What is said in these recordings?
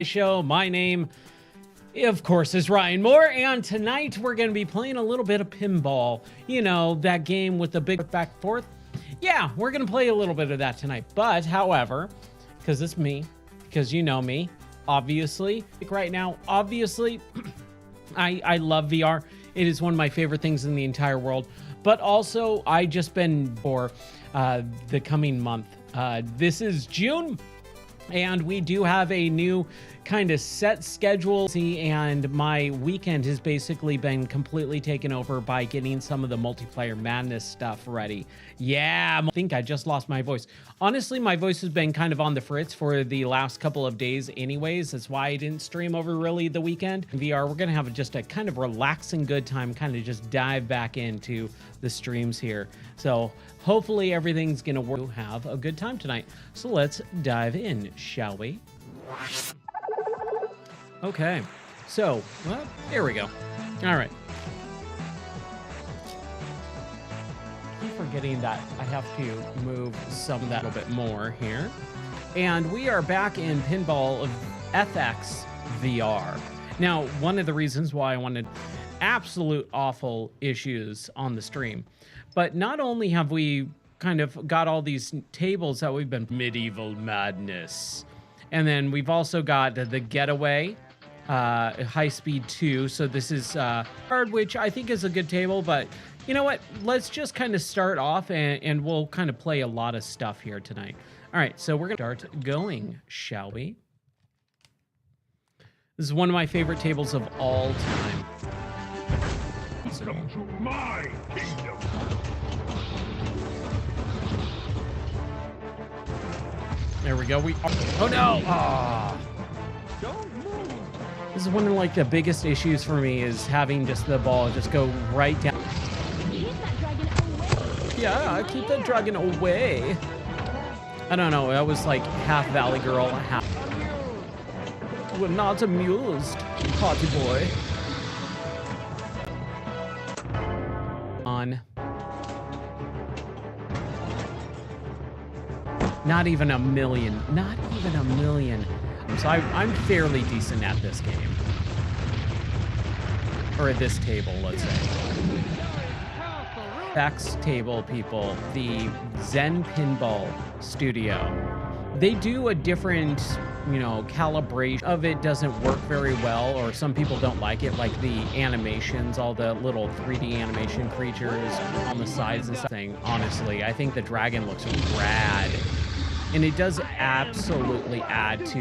Show. My name, of course, is Ryan Moore, and tonight we're going to be playing a little bit of pinball. You know, that game with the big back and forth. Yeah, we're going to play a little bit of that tonight. But, however, because it's me, because you know me, obviously, right now, obviously, I love VR. It is one of my favorite things in the entire world. But also, I just been for the coming month. This is June. And we do have a new kind of set schedule, and my weekend has basically been completely taken over by getting some of the multiplayer madness stuff ready. Yeah, I think I just lost my voice. Honestly, my voice has been kind of on the fritz for the last couple of days anyways. That's why I didn't stream over really the weekend. In VR, we're going to have just a kind of relaxing good time, kind of just dive back into the streams here. So hopefully everything's going to work. Have a good time tonight. So let's dive in, shall we? Okay, so, well, here we go. All right. I'm forgetting that I have to move some of that a little bit more here. And we are back in Pinball FX VR. Now, one of the reasons why I wanted absolute awful issues on the stream, but not only have we kind of got all these tables that we've been medieval madness, and then we've also got the getaway high speed 2. So this is hard, which I think is a good table, but you know what, let's just kind of start off and we'll kind of play a lot of stuff here tonight. All right, so we're gonna start going, shall we? This is one of my favorite tables of all time. Welcome to my kingdom. There we go. Oh no! Oh. Don't move. This is one of like the biggest issues for me, is having just the ball just go right down. Yeah, keep that dragon away. I don't know. That was like half Valley Girl, half. We're not amused, party boy. On. Not even a million. Not even a million. So I'm fairly decent at this game. Or at this table, let's say. X table people, the Zen Pinball Studio. They do a different, you know, calibration of it. Doesn't work very well, or some people don't like it, like the animations, all the little 3D animation creatures on the sides and stuff. Honestly, I think the dragon looks rad. And it does absolutely add to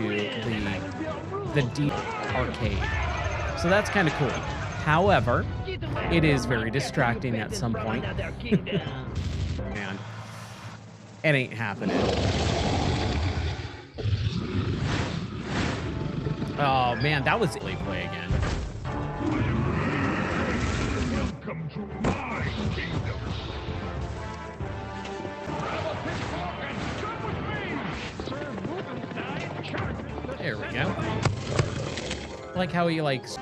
the deep arcade. So that's kind of cool. However, it is very distracting at some point. Man, it ain't happening. Oh man, that was play again. Welcome to my kingdom. There we go. I like how he likes.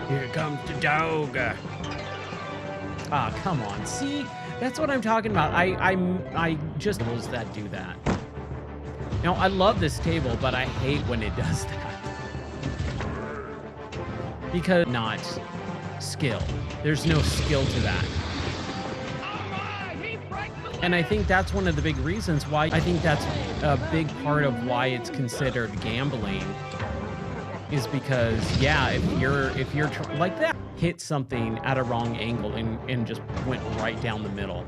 Here comes the dog. Ah, come on. See, that's what I'm talking about. I just those that do that. You know, I love this table, but I hate when it does that. Because not skill. There's no skill to that. And I think that's one of the big reasons why I think that's a big part of why it's considered gambling, is because, yeah, if you're like that, hit something at a wrong angle and just went right down the middle.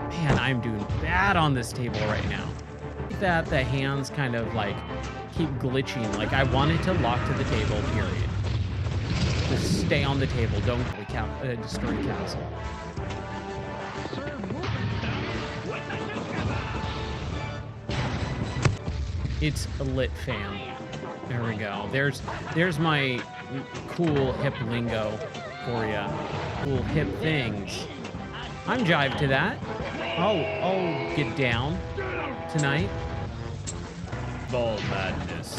Man, I'm doing bad on this table right now. That the hands kind of like keep glitching. Like I want it to lock to the table, period. Just stay on the table. Don't destroy the castle. It's a lit, fam. There we go. There's my cool hip lingo for ya. Cool hip things. I'm jived to that. I'll get down tonight. Ball madness.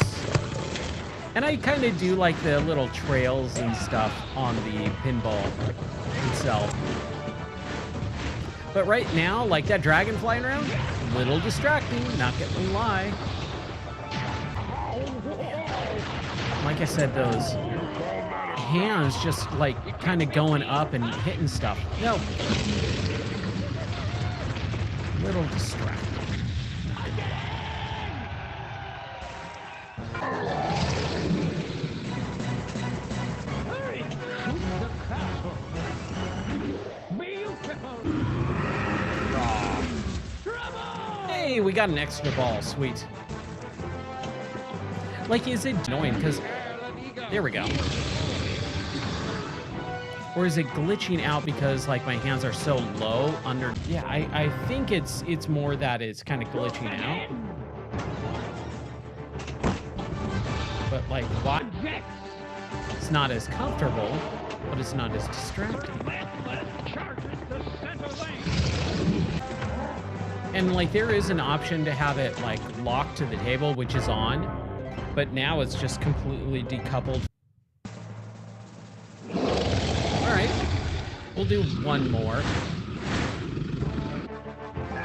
And I kind of do like the little trails and stuff on the pinball itself. But right now, like that dragon flying around, a little distracting, not gonna lie. like I said, those hands just like kind of going up and hitting stuff. No. Little distracting. Hey, we got an extra ball. Sweet. Like, is it annoying? Because there we go. Or is it glitching out because like my hands are so low under? Yeah, I think it's more that it's kind of glitching out. But like, why? It's not as comfortable, but it's not as distracting. And like, there is an option to have it like locked to the table, which is on, but now it's just completely decoupled. We'll do one more.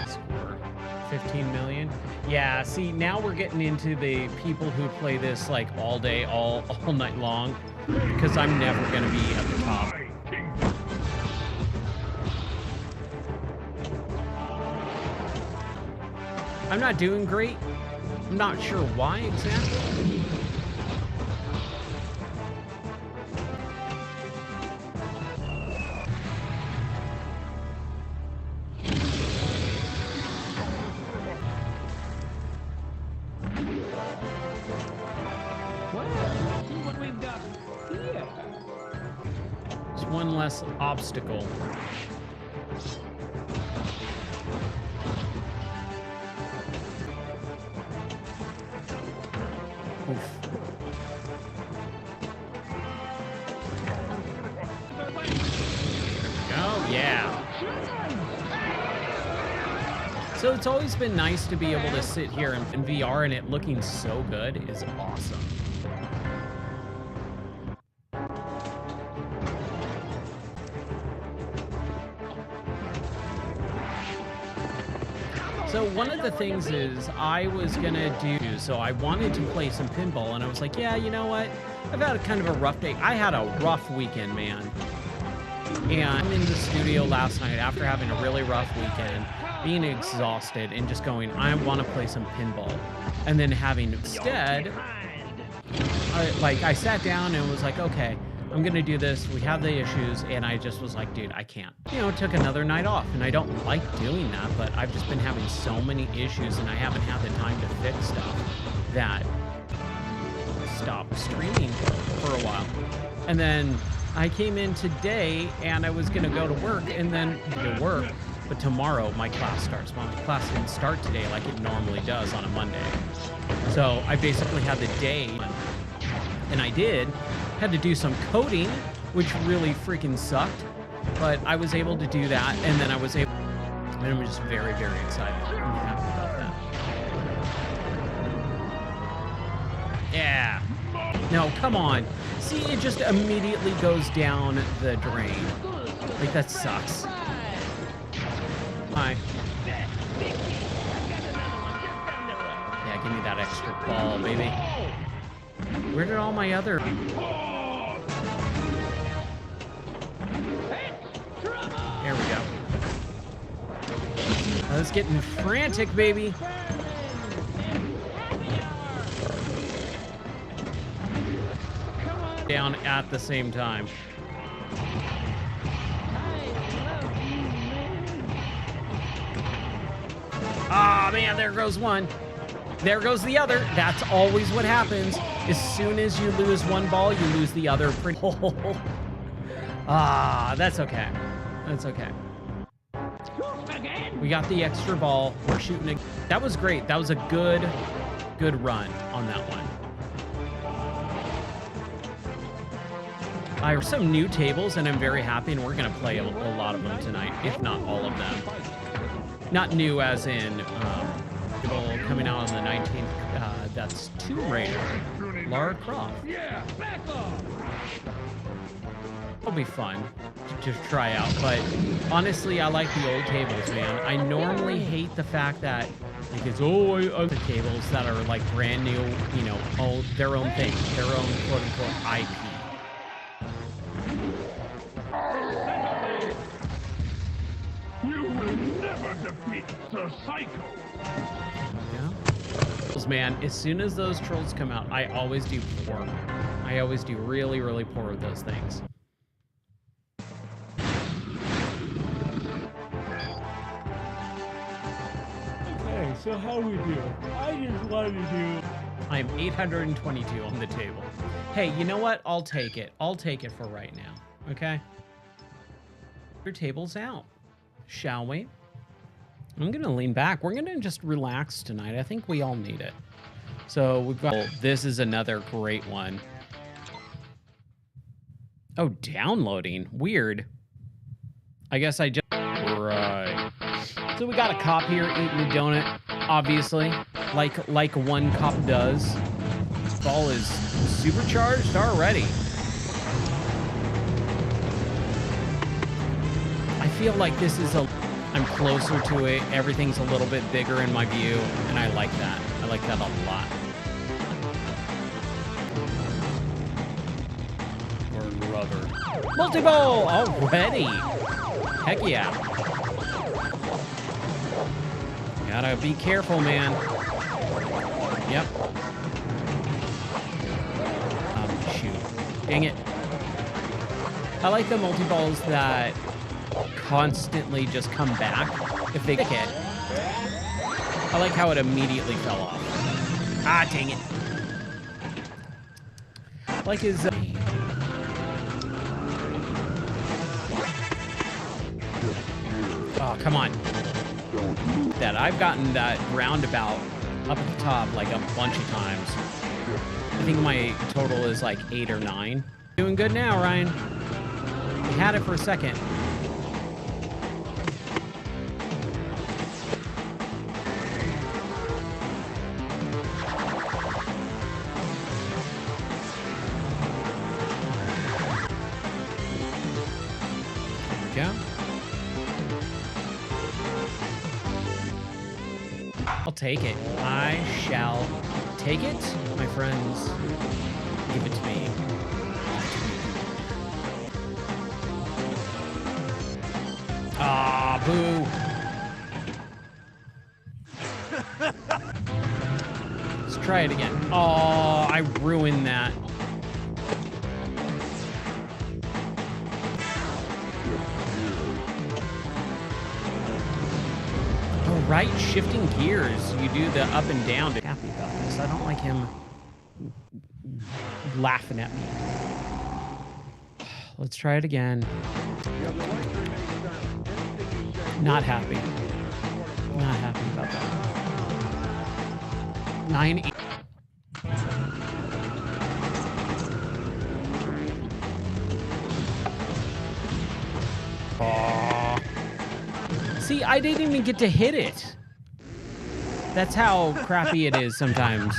Score 15 million. Yeah, see, now we're getting into the people who play this like all day, all night long, because I'm never gonna be at the top. I'm not doing great. I'm not sure why exactly. One less obstacle. Oof. There we go. Yeah. So it's always been nice to be able to sit here in VR and it looking so good is awesome. So one of the things is I was gonna do, so I wanted to play some pinball and I was like, yeah, you know what? I've had a kind of a rough day. I had a rough weekend, man. And I'm in the studio last night after having a really rough weekend, being exhausted and just going, I want to play some pinball. And then having instead, I sat down and was like, okay, I'm gonna do this. We have the issues, and I just was like, dude, I can't. You know, took another night off, and I don't like doing that, but I've just been having so many issues, and I haven't had the time to fix stuff that stopped streaming for a while. And then I came in today, and I was gonna go to work, and then to work, but tomorrow my class starts. Well, my class didn't start today like it normally does on a Monday. So I basically had the day, and I did. Had to do some coding, which really freaking sucked, but I was able to do that, and then I was able, and I'm just very, very excited. I'm happy about that. Yeah. No, come on. See, it just immediately goes down the drain. Like, that sucks. Hi. Yeah, give me that extra ball, baby. Where did all my other... There we go. I was getting frantic, baby. Down at the same time. Ah, man, there goes one. There goes the other. That's always what happens. As soon as you lose one ball, you lose the other. Ah, that's okay. That's okay. We got the extra ball. We're shooting it. That was great. That was a good run on that one. I have some new tables, and I'm very happy, and we're going to play a lot of them tonight, if not all of them. Not new as in coming out on the 19th. That's Tomb Raider. Lara Croft. It'll be fun. to try out, but honestly, I like the old tables, man. I normally hate the fact that like it's the tables that are like brand new, you know, all their own thing, their own quote unquote IP. You will never defeat Sir Psycho. Yeah. Man, as soon as those trolls come out, I always do poor. I always do really, really poor with those things. Okay, so how we do? I just wanted to do... I'm 822 on the table. Hey, you know what? I'll take it. I'll take it for right now, okay? Your table's out, shall we? I'm gonna lean back. We're gonna just relax tonight. I think we all need it. So we've got, this is another great one. Oh, downloading. Weird. I guess I just... Right. So we got a cop here eating a donut, obviously, like one cop does. Ball is supercharged already. I feel like this is I'm closer to it. Everything's a little bit bigger in my view, and I like that. I like that a lot. Or rubber. Multi-ball already. Heck yeah. Gotta be careful, man. Yep. Shoot. Dang it. I like the multi-balls that constantly just come back if they hit. I like how it immediately fell off. Ah, dang it. Like his... Oh, come on. That I've gotten that roundabout up at the top like a bunch of times. I think my total is like 8 or 9. Doing good now, Ryan. We had it for a second. There we go. I'll take it. I shall take it, my friends. Give it to me. Ah, boo. Let's try it again. Oh, I ruined that. Right, shifting gears. You do the up and down. Happy about this. I don't like him laughing at me. Let's try it again. Not happy. Not happy about that. 9, 8. See, I didn't even get to hit it. That's how crappy it is sometimes.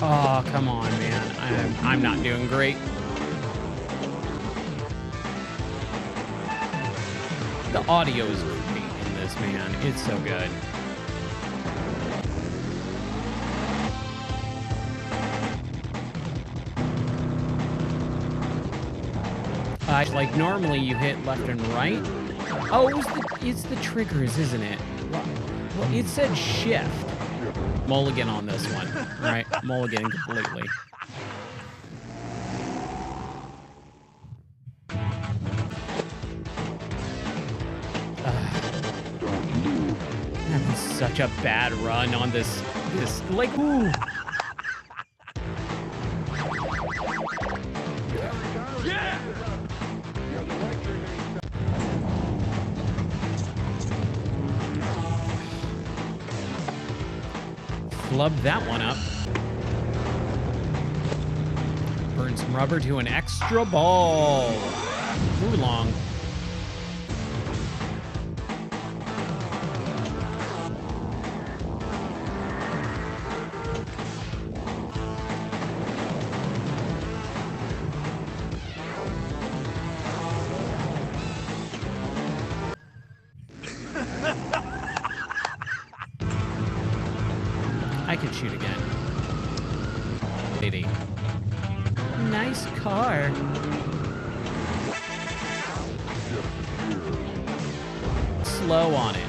Oh, come on, man. I'm not doing great. The audio is great in this, man. It's so good. Like normally you hit left and right. Oh, it's the triggers, isn't it? Well, it said shift. Mulligan on this one. All right, mulligan completely. That was such a bad run on this like, ooh. Flubbed that one up. Burn some rubber to an extra ball. Too long. could shoot again. Lady. Nice car. Slow on it.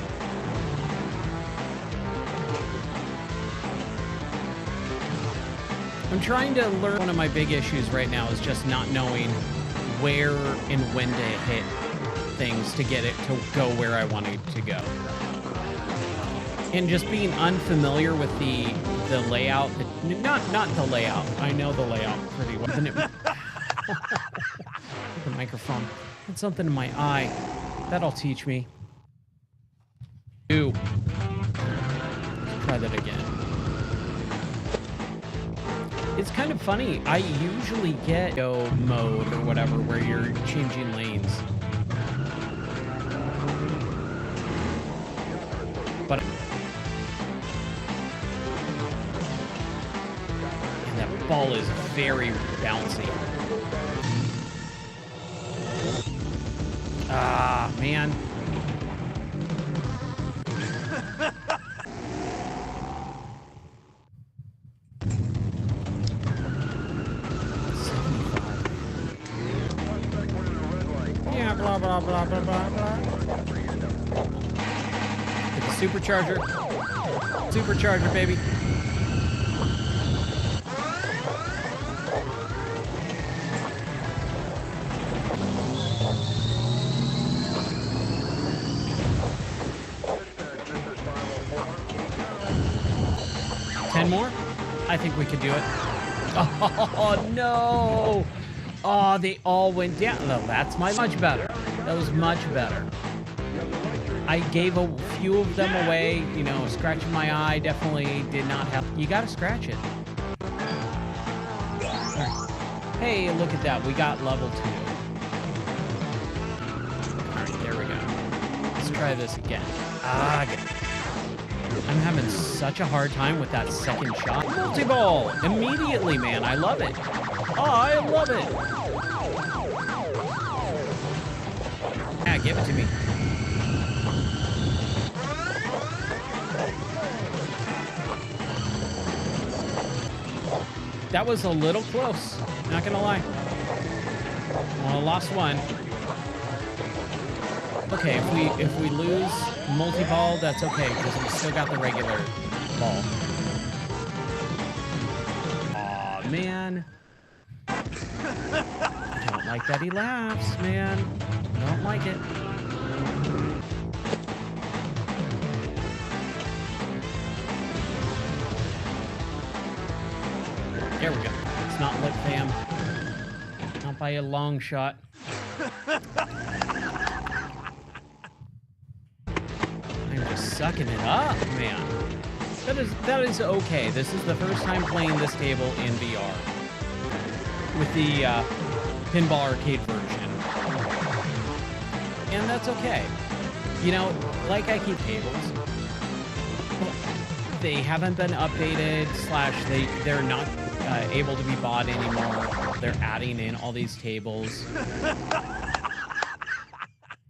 I'm trying to learn. One of my big issues right now is just not knowing where and when to hit things to get it to go where I want it to go. And just being unfamiliar with the layout. Not the layout. I know the layout pretty well. The microphone. Had something in my eye. That'll teach me. Let's try that again. It's kind of funny. I usually get go mode or whatever where you're changing lanes. But and that ball is very bouncy. Ah, man. Yeah, blah, blah, blah, blah, blah, blah. Get the supercharger. Supercharger, baby. More? I think we could do it. Oh, no. Oh, they all went down. No, that's much better. That was much better. I gave a few of them away. You know, scratching my eye definitely did not help. You got to scratch it. Right. Hey, look at that. We got level 2. All right, there we go. Let's try this again. I'm having such a hard time with that second shot. Multi-ball! Immediately, man. I love it. Oh, I love it. Yeah, give it to me. That was a little close. Not gonna lie. Well, I lost one. Okay, if we lose multi-ball, that's okay, because we still got the regular ball. Aw, man. I don't like that he laughs, man. I don't like it. There we go. It's not lit, fam. Not by a long shot. Sucking it up, man. That is okay. This is the first time playing this table in VR with the Pinball arcade version, and that's okay. You know, like I keep tables, they haven't been updated. / they're not able to be bought anymore. They're adding in all these tables.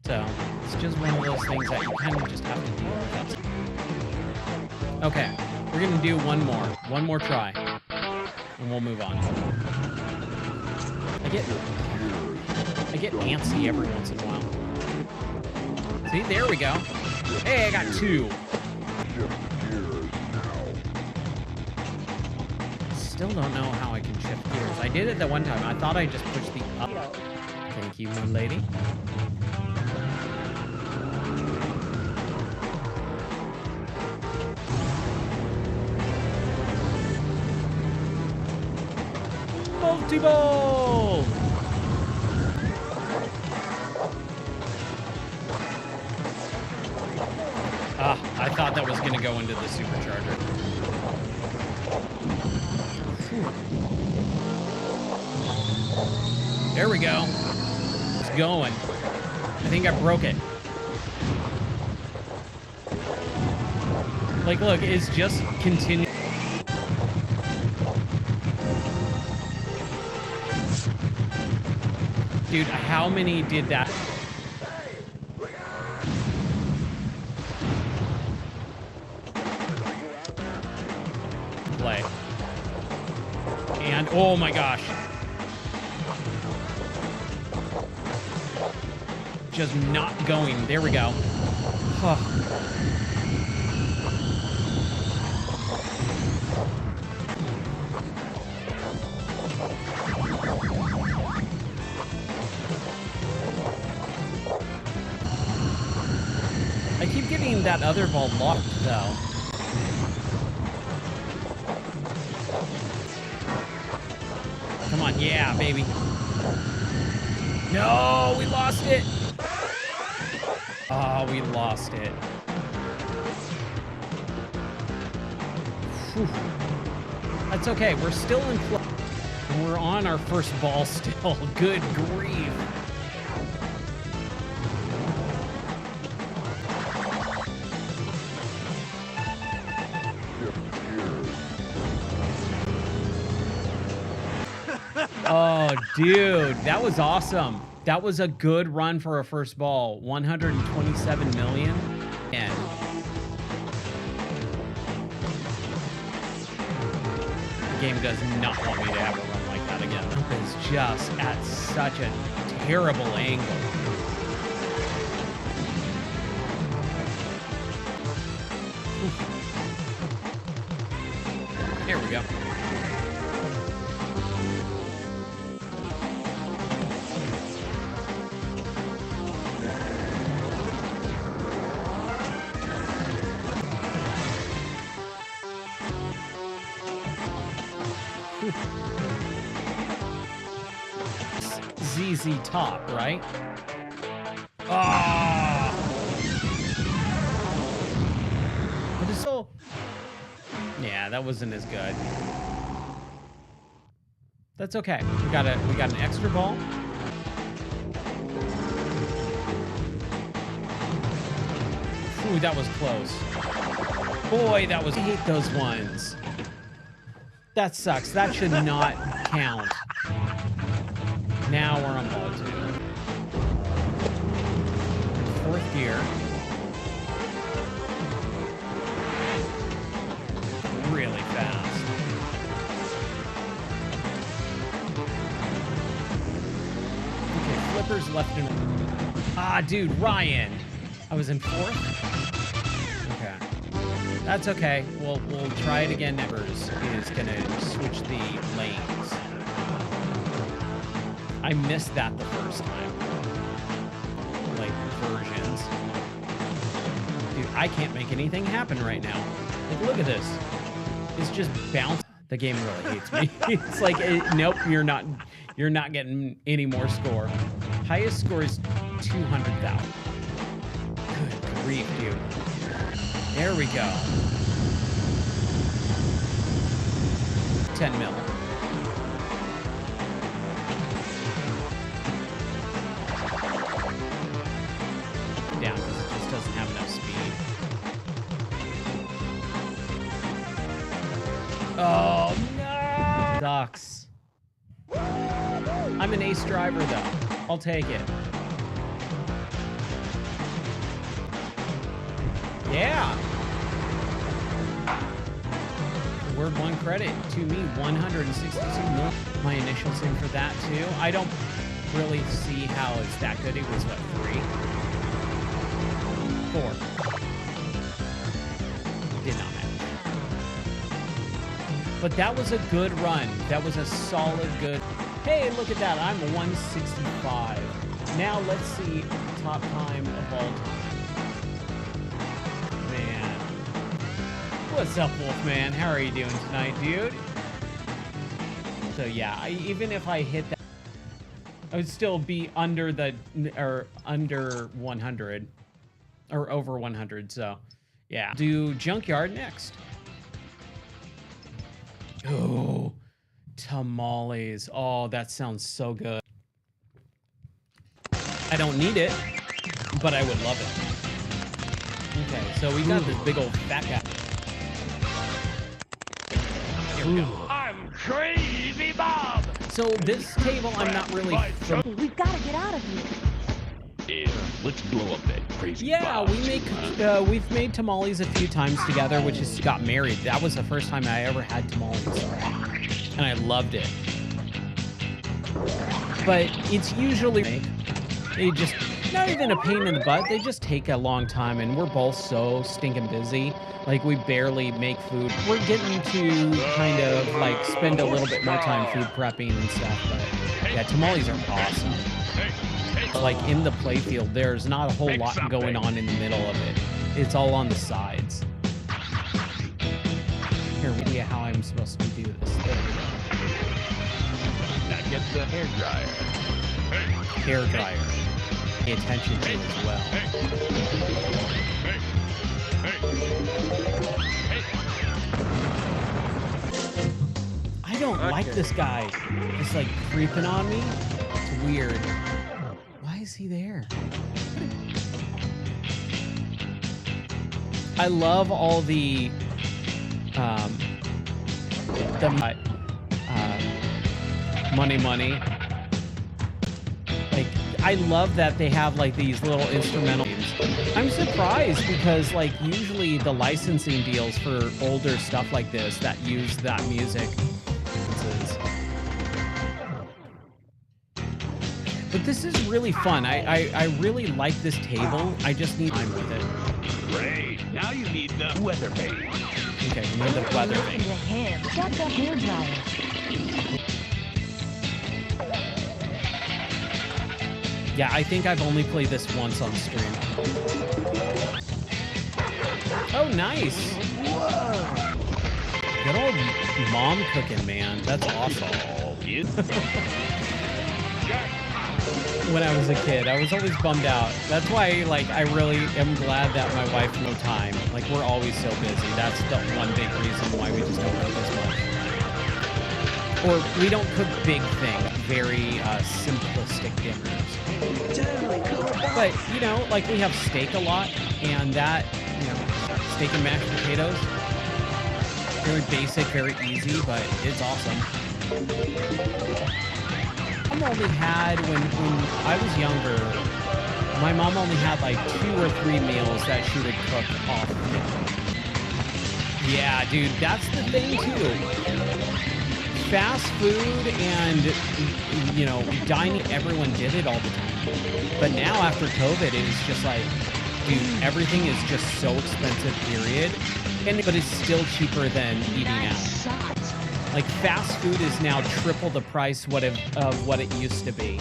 So, it's just one of those things that you kind of just have to deal with. Okay, we're gonna do one more try, and we'll move on. I get antsy every once in a while. See, there we go. Hey, I got 2. Still don't know how I can shift gears. I did it that one time. I thought I just pushed the up. Thank you, my lady. Multi-ball! I thought that was going to go into the supercharger. There we go. It's going. I think I broke it. Like, look, it's just continuing. Dude, how many did that? Oh my gosh. Just not going. There we go. I keep getting that other ball locked, though. Come on, yeah, baby. No, we lost it. Oh, we lost it. Whew. That's okay. We're still in play. We're on our first ball still. Good grief. Oh, dude, that was awesome. That was a good run for a first ball. 127 million. And the game does not want me to have a run like that again. It's just at such a terrible angle. Here we go. ZZ Top, right? Ah! But it's so... Yeah, that wasn't as good. That's okay. We got an extra ball. Ooh, that was close. Boy, that was... I hate those ones. That sucks. That should not count. Now we're on ball 2. Fourth gear. Really fast. Okay, flippers left and... Ah, dude, Ryan. I was in 4th? Okay. That's okay. We'll try it again. Nevers is gonna switch the lanes. I missed that the first time. Like, versions. Dude, I can't make anything happen right now. Like, look at this. It's just bounce. The game really hates me. It's like, nope, you're not getting any more score. Highest score is 200,000. Good grief, dude. There we go. 10 mil. Down because it just doesn't have enough speed. Oh no! Sucks. I'm an ace driver though. I'll take it. Yeah. Word 1 credit to me, 162 million. My initials in for that too. I don't really see how it's that good. It was what, 3? 4. Did not matter. But that was a good run. That was a solid good. Hey, look at that. I'm 165. Now let's see top time of all time. Man. What's up, Wolfman? How are you doing tonight, dude? So yeah, even if I hit that, I would still be under the, or under 100. Or over 100, so yeah. Do Junkyard next. Oh, tamales. Oh, that sounds so good. I don't need it, but I would love it. Okay, so we got this big old fat guy. Here we go. I'm Crazy Bob. So this table, I'm not really... We've got to get out of here. Yeah, let's blow up that Crazy Yeah, Bob. we've made tamales a few times together, which is got married. That was the first time I ever had tamales, and I loved it. but it's usually they just not even a pain in the butt. They just take a long time, and we're both so stinking busy. Like we barely make food. We're getting to kind of like spend a little bit more time food prepping and stuff. But yeah, tamales are awesome. Like in the playfield, there's not a whole lot going on in the middle of it. It's all on the sides. Here, we see how I'm supposed to do this. There we go. Now get the hair dryer. Hair dryer. Pay attention to as well. I don't like this guy. Just like creeping on me. It's weird. Why is he there? I love all the money. Like, I love that they have like these little instrumental games. I'm surprised because like usually the licensing deals for older stuff like this that use that music. But this is really fun. I really like this table. I just need time with it. Great. Now you need the weather page. Okay, we need the weather Listen page. to him. Got the hair dryer. Yeah, I think I've only played this once on stream. Oh, nice. Whoa. Good old mom cooking, man. That's awesome. When I was a kid, I was always bummed out. That's why, like, I really am glad that my wife no time. Like, we're always so busy. That's the one big reason why we just don't cook as much. Or we don't cook big things, very simplistic dinners. But, you know, like we have steak a lot, and that, you know, steak and mashed potatoes. Very basic, very easy, but it's awesome. Mom only had, when I was younger, my mom only had like 2 or 3 meals that she would cook off. Yeah, dude, that's the thing too. Fast food and, you know, dining, everyone did it all the time. But now after COVID, it is just like, dude, everything is just so expensive, period. But it's still cheaper than eating out. Like, fast food is now triple the price of what it used to be.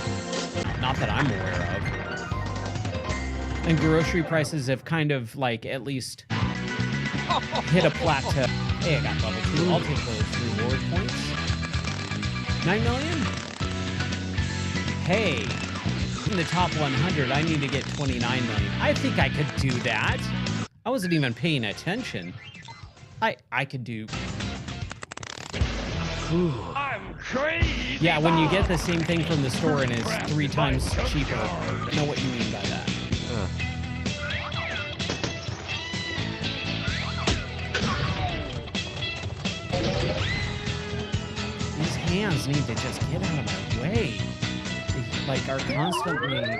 Not that I'm aware of. And grocery prices have kind of, like, at least hit a plateau. Hey, I got level 2. I'll take those reward points. 9 million? Hey, in the top 100, I need to get 29 million. I think I could do that. I wasn't even paying attention. I could do... Ooh. I'm crazy. Yeah, when you get the same thing from the store and it's 3 times cheaper. I know what you mean by that. These hands need to just get out of my way. They, like, are constantly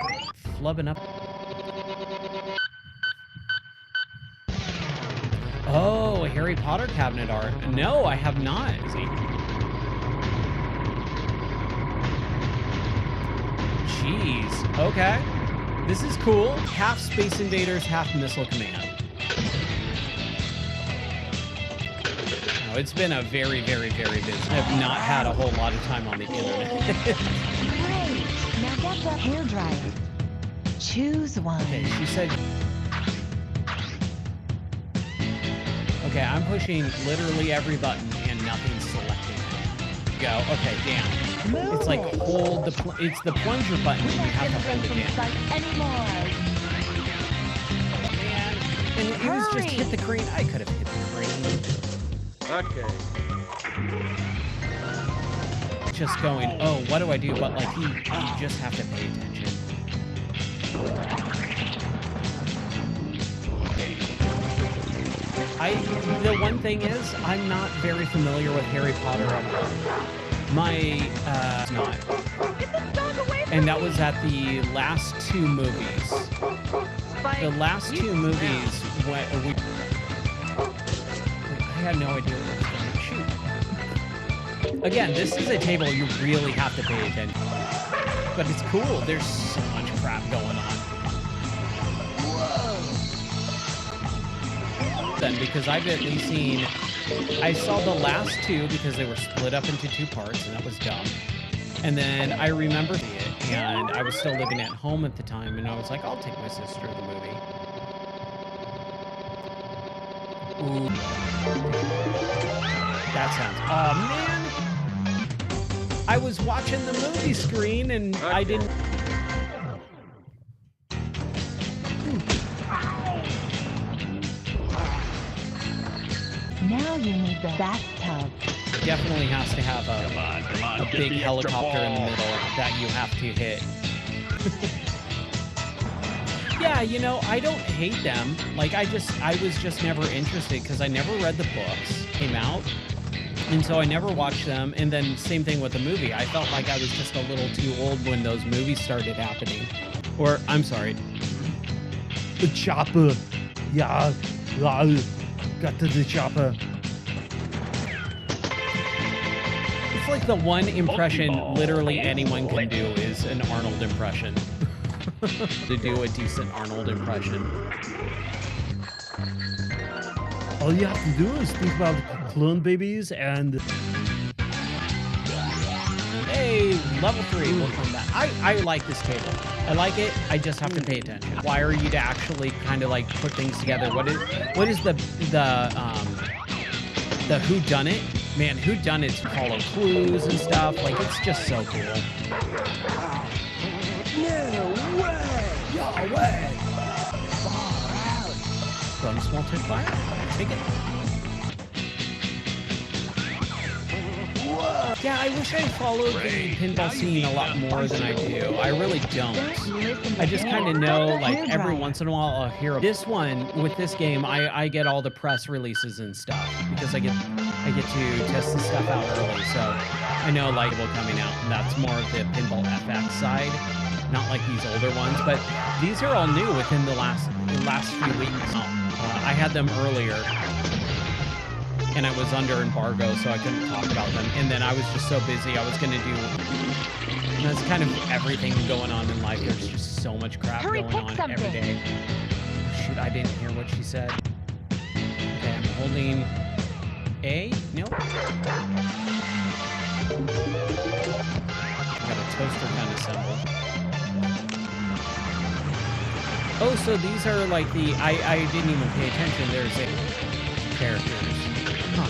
flubbing up. Oh, a Harry Potter cabinet art. No, I have not. Jeez. Okay. This is cool. Half Space Invaders, half Missile Command. No, it's been a very, very, very busy. I have not had a whole lot of time on the internet. Great. Now get the hair dryer. Choose one. Okay, she said... Okay, I'm pushing literally every button and nothing's selecting it. Go. Okay, damn. Move It's like it. hold the... it's the plunger button and you have to hold it down. Anymore. Man, and it was just hit the crane. I could have hit the crane. Okay. Just going, oh, what do I do? But like, you just have to pay attention. The one thing is, I'm not very familiar with Harry Potter. My, not. And that was at the last 2 movies. The last 2 movies, I had no idea what was going to shoot. Again, this is a table you really have to pay attention. But it's cool. There's so much crap going on. Then, because I've at least seen, I saw the last two because they were split up into two parts, and that was dumb. And then I remember it, and I was still living at home at the time, and I was like, I'll take my sister to the movie. Ooh. That sounds, oh man. I was watching the movie screen and I didn't. Now you need the bathtub. Definitely has to have Come on, a get big the extra helicopter in the ball. middle that you have to hit. Yeah, you know, I don't hate them. Like, I was just never interested because I never read the books came out. And so I never watched them. And then same thing with the movie. I felt like I was just a little too old when those movies started happening. Or, I'm sorry. The chopper. Yeah. Got to the chopper. It's like the one impression literally anyone can do is an Arnold impression. To do a decent Arnold impression. All you have to do is think about clone babies and... Hey, level 3, we'll come back. I like this table. I like it. I just have to pay attention. Wire you to actually kind of like put things together. What is the whodunit? Man, whodunits follow clues and stuff. Like, it's just so cool. No way! No way! Bonus multiplier. Take it. Yeah, I wish I followed the pinball scene a lot more than I do. I really don't. I just kind of know, like, every once in a while I'll hear this one. With this game, I get all the press releases and stuff because I get to test the stuff out early. So I know like it will coming out, and that's more of the Pinball FX side, not like these older ones. But these are all new within the last few weeks. I had them earlier, and I was under embargo, so I couldn't talk about them. And then I was just so busy, I was going to do... And that's kind of everything going on in life. There's just so much crap Hurry, going pick on something. every day. Shoot, I didn't hear what she said. Okay, I'm holding A? No. Got a toaster gun assembled. Oh, so these are like the... I didn't even pay attention. There's a characters. Huh.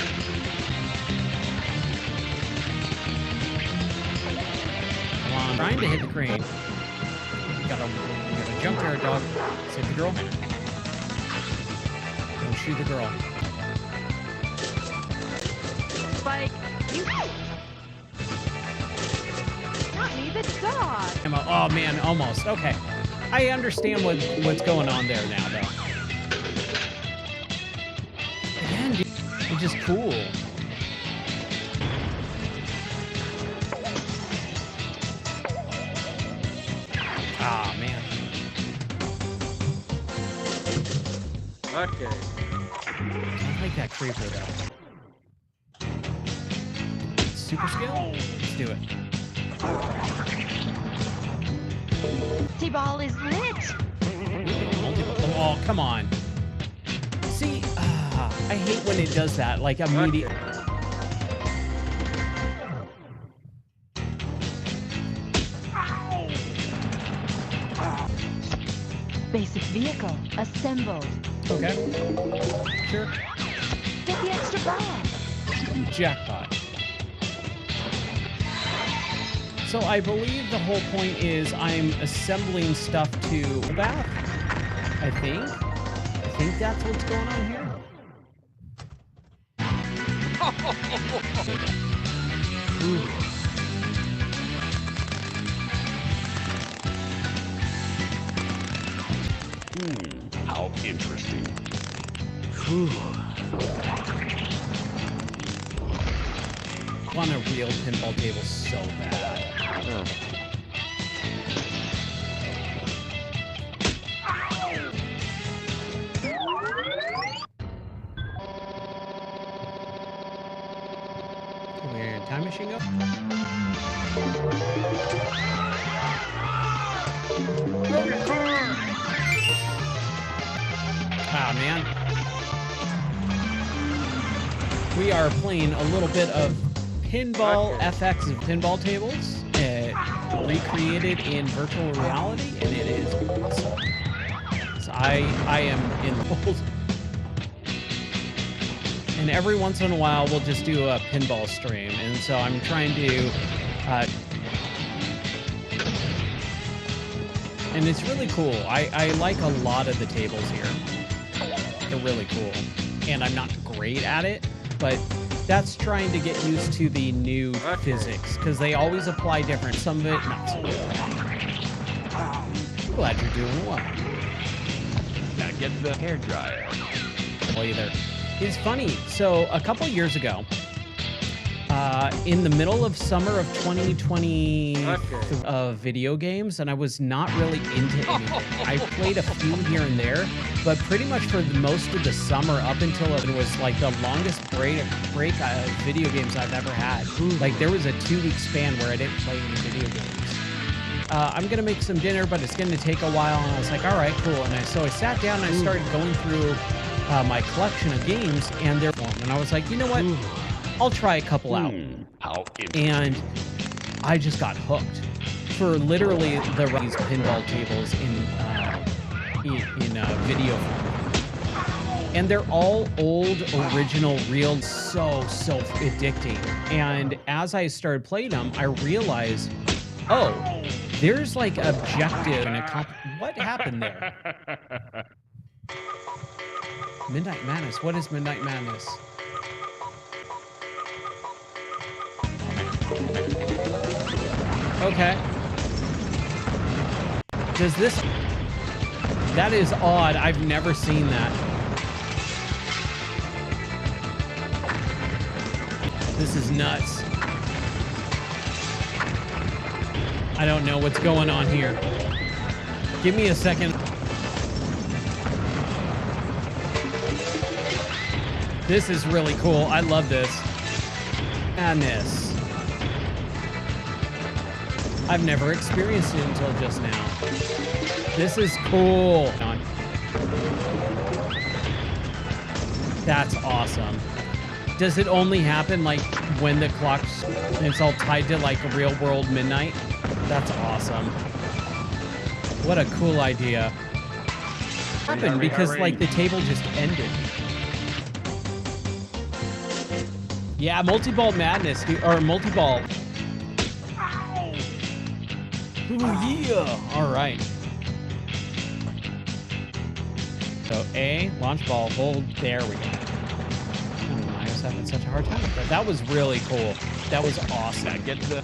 Come on, trying to hit the crane. You gotta jump there, dog. Save the girl. Don't shoot the girl. Spike, you not me, the dog. Oh man, almost. Okay. I understand what's going on there now, though. Again, dude, it's just cool. Ah, man. Okay. I like that creeper, though. Super skill? Let's do it. T-ball is lit. Oh, come on. See, I hate when it does that. Like, immediate. Basic vehicle assembled. Okay. Sure. Get the extra ball. Jackpot. So I believe the whole point is I'm assembling stuff to the bath. I think that's what's going on here. Ooh. How interesting. I want a real pinball table so bad. Come here, time machine. Ah, man. We are playing a little bit of Pinball FX pinball tables, recreated in virtual reality, and it is awesome. So I am in love. And every once in a while, we'll just do a pinball stream, and so I'm trying to. And it's really cool. I like a lot of the tables here. They're really cool. And I'm not great at it, but that's trying to get used to the new physics, because they always apply different. Some of it, not so good. I'm glad you're doing well. Now get the hairdryer. Oh, you there. It's funny. So a couple years ago, in the middle of summer of 2020 of video games, and I was not really into anything. I played a few here and there, but pretty much for most of the summer up until it was like the longest break video games I've ever had. Like there was a 2-week span where I didn't play any video games. I'm gonna make some dinner, but it's gonna take a while, and I was like, all right, cool. And so I sat down and I started going through my collection of games, and I was like, you know what? I'll try a couple out. How interesting. And I just got hooked for literally these pinball tables in video form. And they're all old, original, real, so addicting. And as I started playing them, I realized, oh, there's like objective and what happened there? Midnight Madness. What is Midnight Madness? Okay. Does this... That is odd. I've never seen that. This is nuts. I don't know what's going on here. Give me a second. This is really cool. I love this. Madness. I've never experienced it until just now. This is cool. That's awesome. Does it only happen like when the clock's, it's all tied to like a real world midnight? That's awesome. What a cool idea. Happened because like the table just ended. Yeah, multi-ball madness, dude, or multi-ball. Ooh, yeah. All right. So A, launch ball, hold. There we go. I don't know why I was having such a hard time with that. That was really cool. That was awesome. Get the...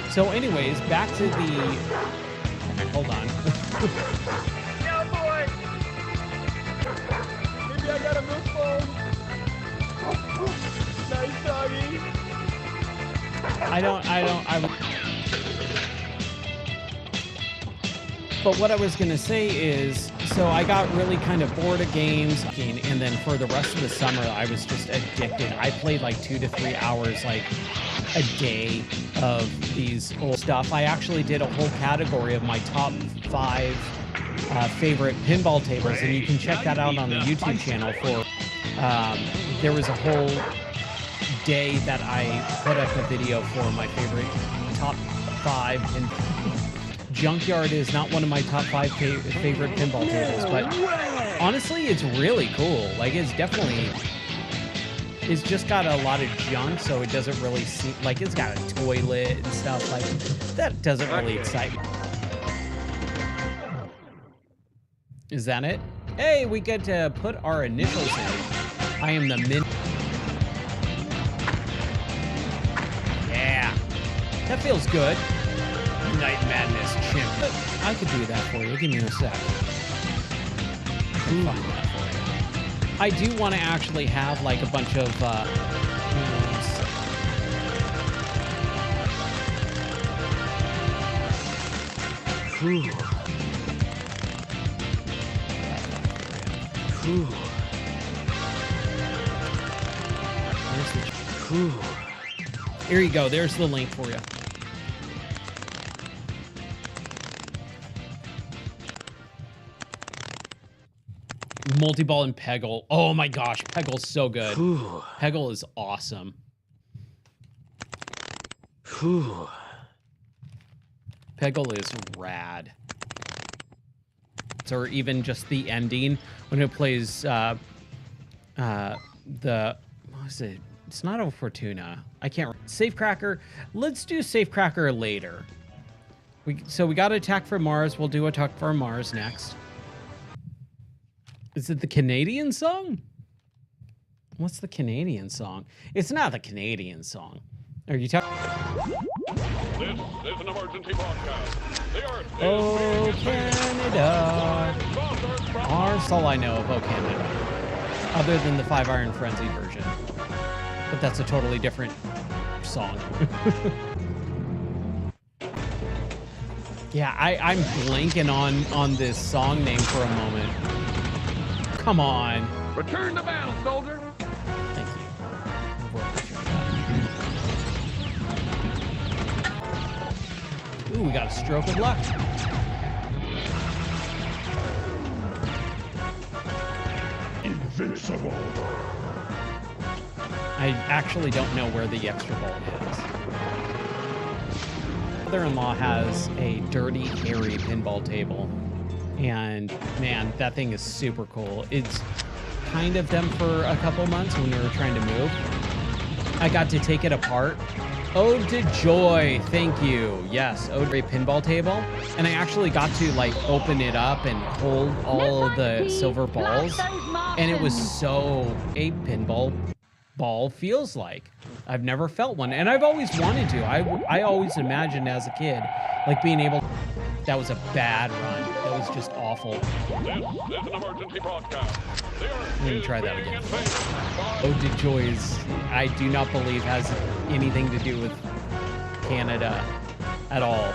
So anyways, back to the... Hold on. Yeah, boy. Maybe I got a new phone. Nice doggy. But what I was going to say is, so I got really kind of bored of games, and then for the rest of the summer, I was just addicted. I played like 2 to 3 hours, like a day of these old stuff. I actually did a whole category of my top 5 favorite pinball tables, and you can check that out on the YouTube channel for, there was a whole day that I put up a video for my favorite top 5 pinball. Junkyard is not one of my top 5 favorite pinball tables, but honestly, it's really cool. Like, it's definitely, it's just got a lot of junk, so it doesn't really seem, like, it's got a toilet and stuff, like, that doesn't really excite me. Is that it? Hey, we get to put our initials in. I am the min. Yeah, that feels good. Night Madness chimp. I could do that for you. Give me a sec. I can find that for you. I do want to actually have like a bunch of Here you go. There's the link for you. Multi-ball and Peggle. Oh my gosh, Peggle's so good. Peggle is awesome. Peggle is rad. Or even just the ending when it plays the what was it? It's not a Fortuna. I can't. Safecracker. Let's do Safecracker later. So we got Attack from Mars. We'll do Attack from Mars next. Is it the Canadian song? What's the Canadian song? It's not the Canadian song. Are you talking? This is an emergency broadcast. The Earth Oh, Canada. That's all I know of Oh, Canada. Other than the 5 Iron Frenzy version. But that's a totally different song. Yeah, I'm blanking on this song name for a moment. Come on. Return to battle, soldier. Thank you. Ooh, we got a stroke of luck. Invincible. I actually don't know where the extra ball is. Mother-in-law has a dirty, hairy pinball table. And man, that thing is super cool. It's kind of them for a couple months when we were trying to move. I got to take it apart. Ode to Joy, thank you. Yes, Ode to a pinball table. And I actually got to like open it up and hold all of the silver balls. And it was so a pinball ball feels like. I've never felt one. And I've always wanted to. I always imagined as a kid, like being able, that was a bad run. That was just awful. This is an emergency broadcast. Let me try that again. Ode to Joy's, I do not believe has anything to do with Canada at all.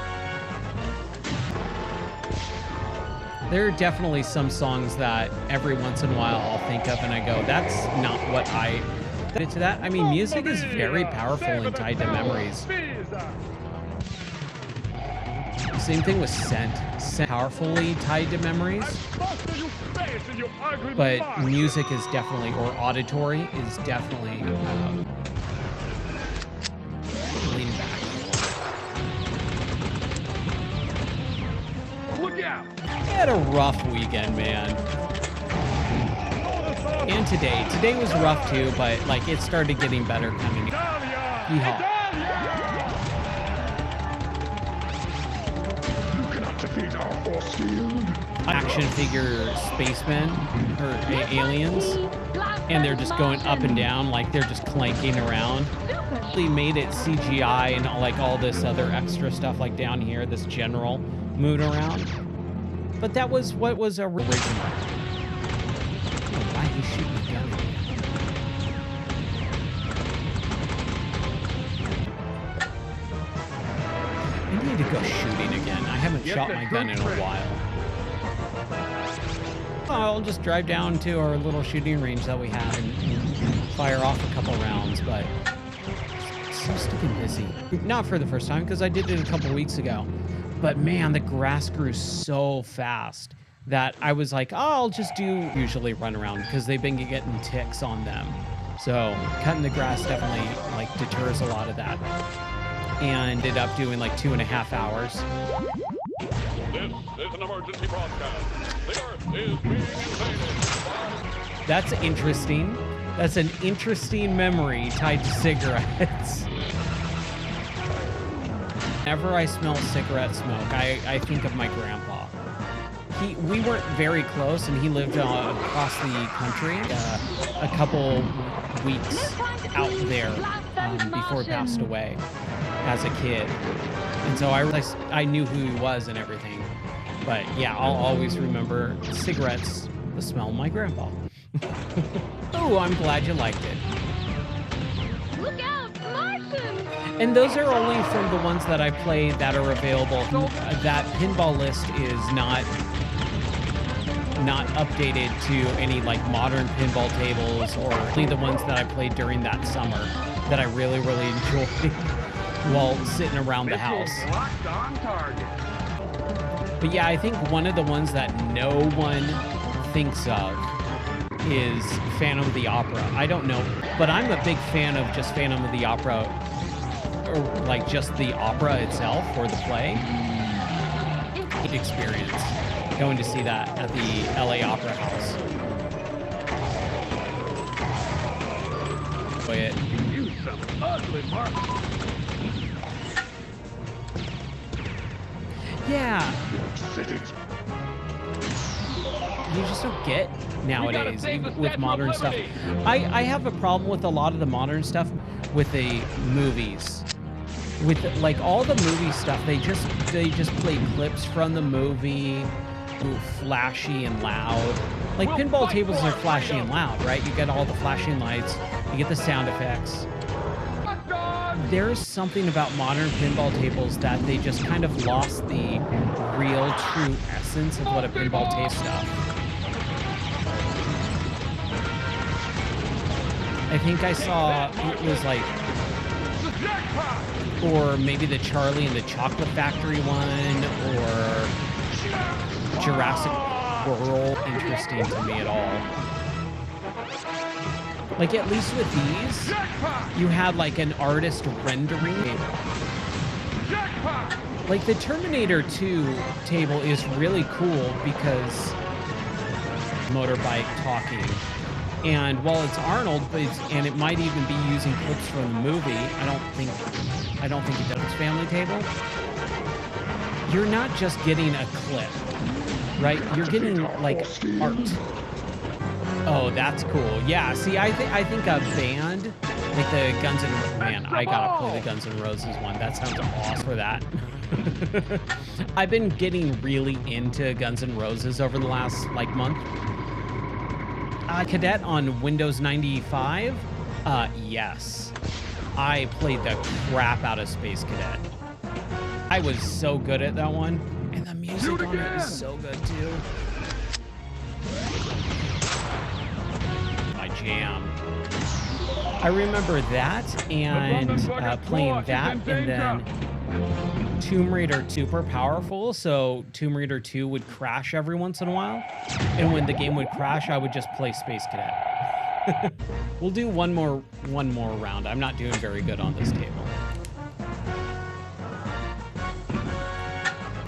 There are definitely some songs that every once in a while I'll think of and I go, that's not what I did to that. I mean, music is very powerful and tied to memories. Same thing with Scent. Scent powerfully tied to memories. But music is definitely, or auditory is definitely lean back. Look out! I had a rough weekend, man. And today was rough too, but like it started getting better coming. Yeehaw. Action figure spacemen or aliens, and they're just going up and down like they're just clanking around. They made it CGI and like all this other extra stuff like down here, this general moving around. But that was what was original. I don't know why he's shooting the gun again. I need to go shooting again. I haven't shot my gun in a while. I'll just drive down to our little shooting range that we have and fire off a couple rounds, but so sticking busy. Not for the first time, because I did it a couple weeks ago. But man, the grass grew so fast that I was like, oh, I'll just usually run around because they've been getting ticks on them. So cutting the grass definitely like deters a lot of that. And ended up doing like 2.5 hours. This is an emergency broadcast. The Earth is being invaded. That's interesting. That's an interesting memory tied to cigarettes. Whenever I smell cigarette smoke, I think of my grandpa. We weren't very close, and he lived across the country a couple weeks out there before he passed away as a kid. And so I knew who he was and everything. But yeah, I'll always remember cigarettes, the smell of my grandpa. Oh, I'm glad you liked it. Look out, Martian! And those are only from the ones that I played that are available. That pinball list is not updated to any like modern pinball tables or only the ones that I played during that summer. that I really, really enjoy while sitting around the house. Locked on target. But yeah, I think one of the ones that no one thinks of is Phantom of the Opera. I don't know, but I'm a big fan of just Phantom of the Opera, or like just the opera itself or the play experience. Going to see that at the LA Opera House. It. You some ugly mark. Yeah. You just don't get nowadays with modern stuff. I have a problem with a lot of the modern stuff with the movies. With like all the movie stuff, they just play clips from the movie, flashy and loud. Like pinball tables are flashy and loud, right? You get all the flashing lights, you get the sound effects. There's something about modern pinball tables that they just kind of lost the real, true essence of what a pinball table stuff. I think I saw it was like, or maybe the Charlie and the Chocolate Factory one, or Jurassic World interesting to me at all. Like, at least with these, you had like an artist rendering. Like the Terminator 2 table is really cool because motorbike talking. And while it's Arnold, and it might even be using clips from the movie, I don't think it does family table. You're not just getting a clip, right? You're getting like art. Oh, that's cool. Yeah, see, I think a band, like the Guns N' Roses, man, I gotta play the Guns N' Roses one. That sounds awesome for that. I've been getting really into Guns N' Roses over the last, like, month. Cadet on Windows 95? Yes. I played the crap out of Space Cadet. I was so good at that one. And the music on it is so good, too. Jam. I remember that and playing that, and then Tomb Raider super powerful, so Tomb Raider 2 would crash every once in a while, and when the game would crash, I would just play Space Cadet. We'll do one more round. I'm not doing very good on this table.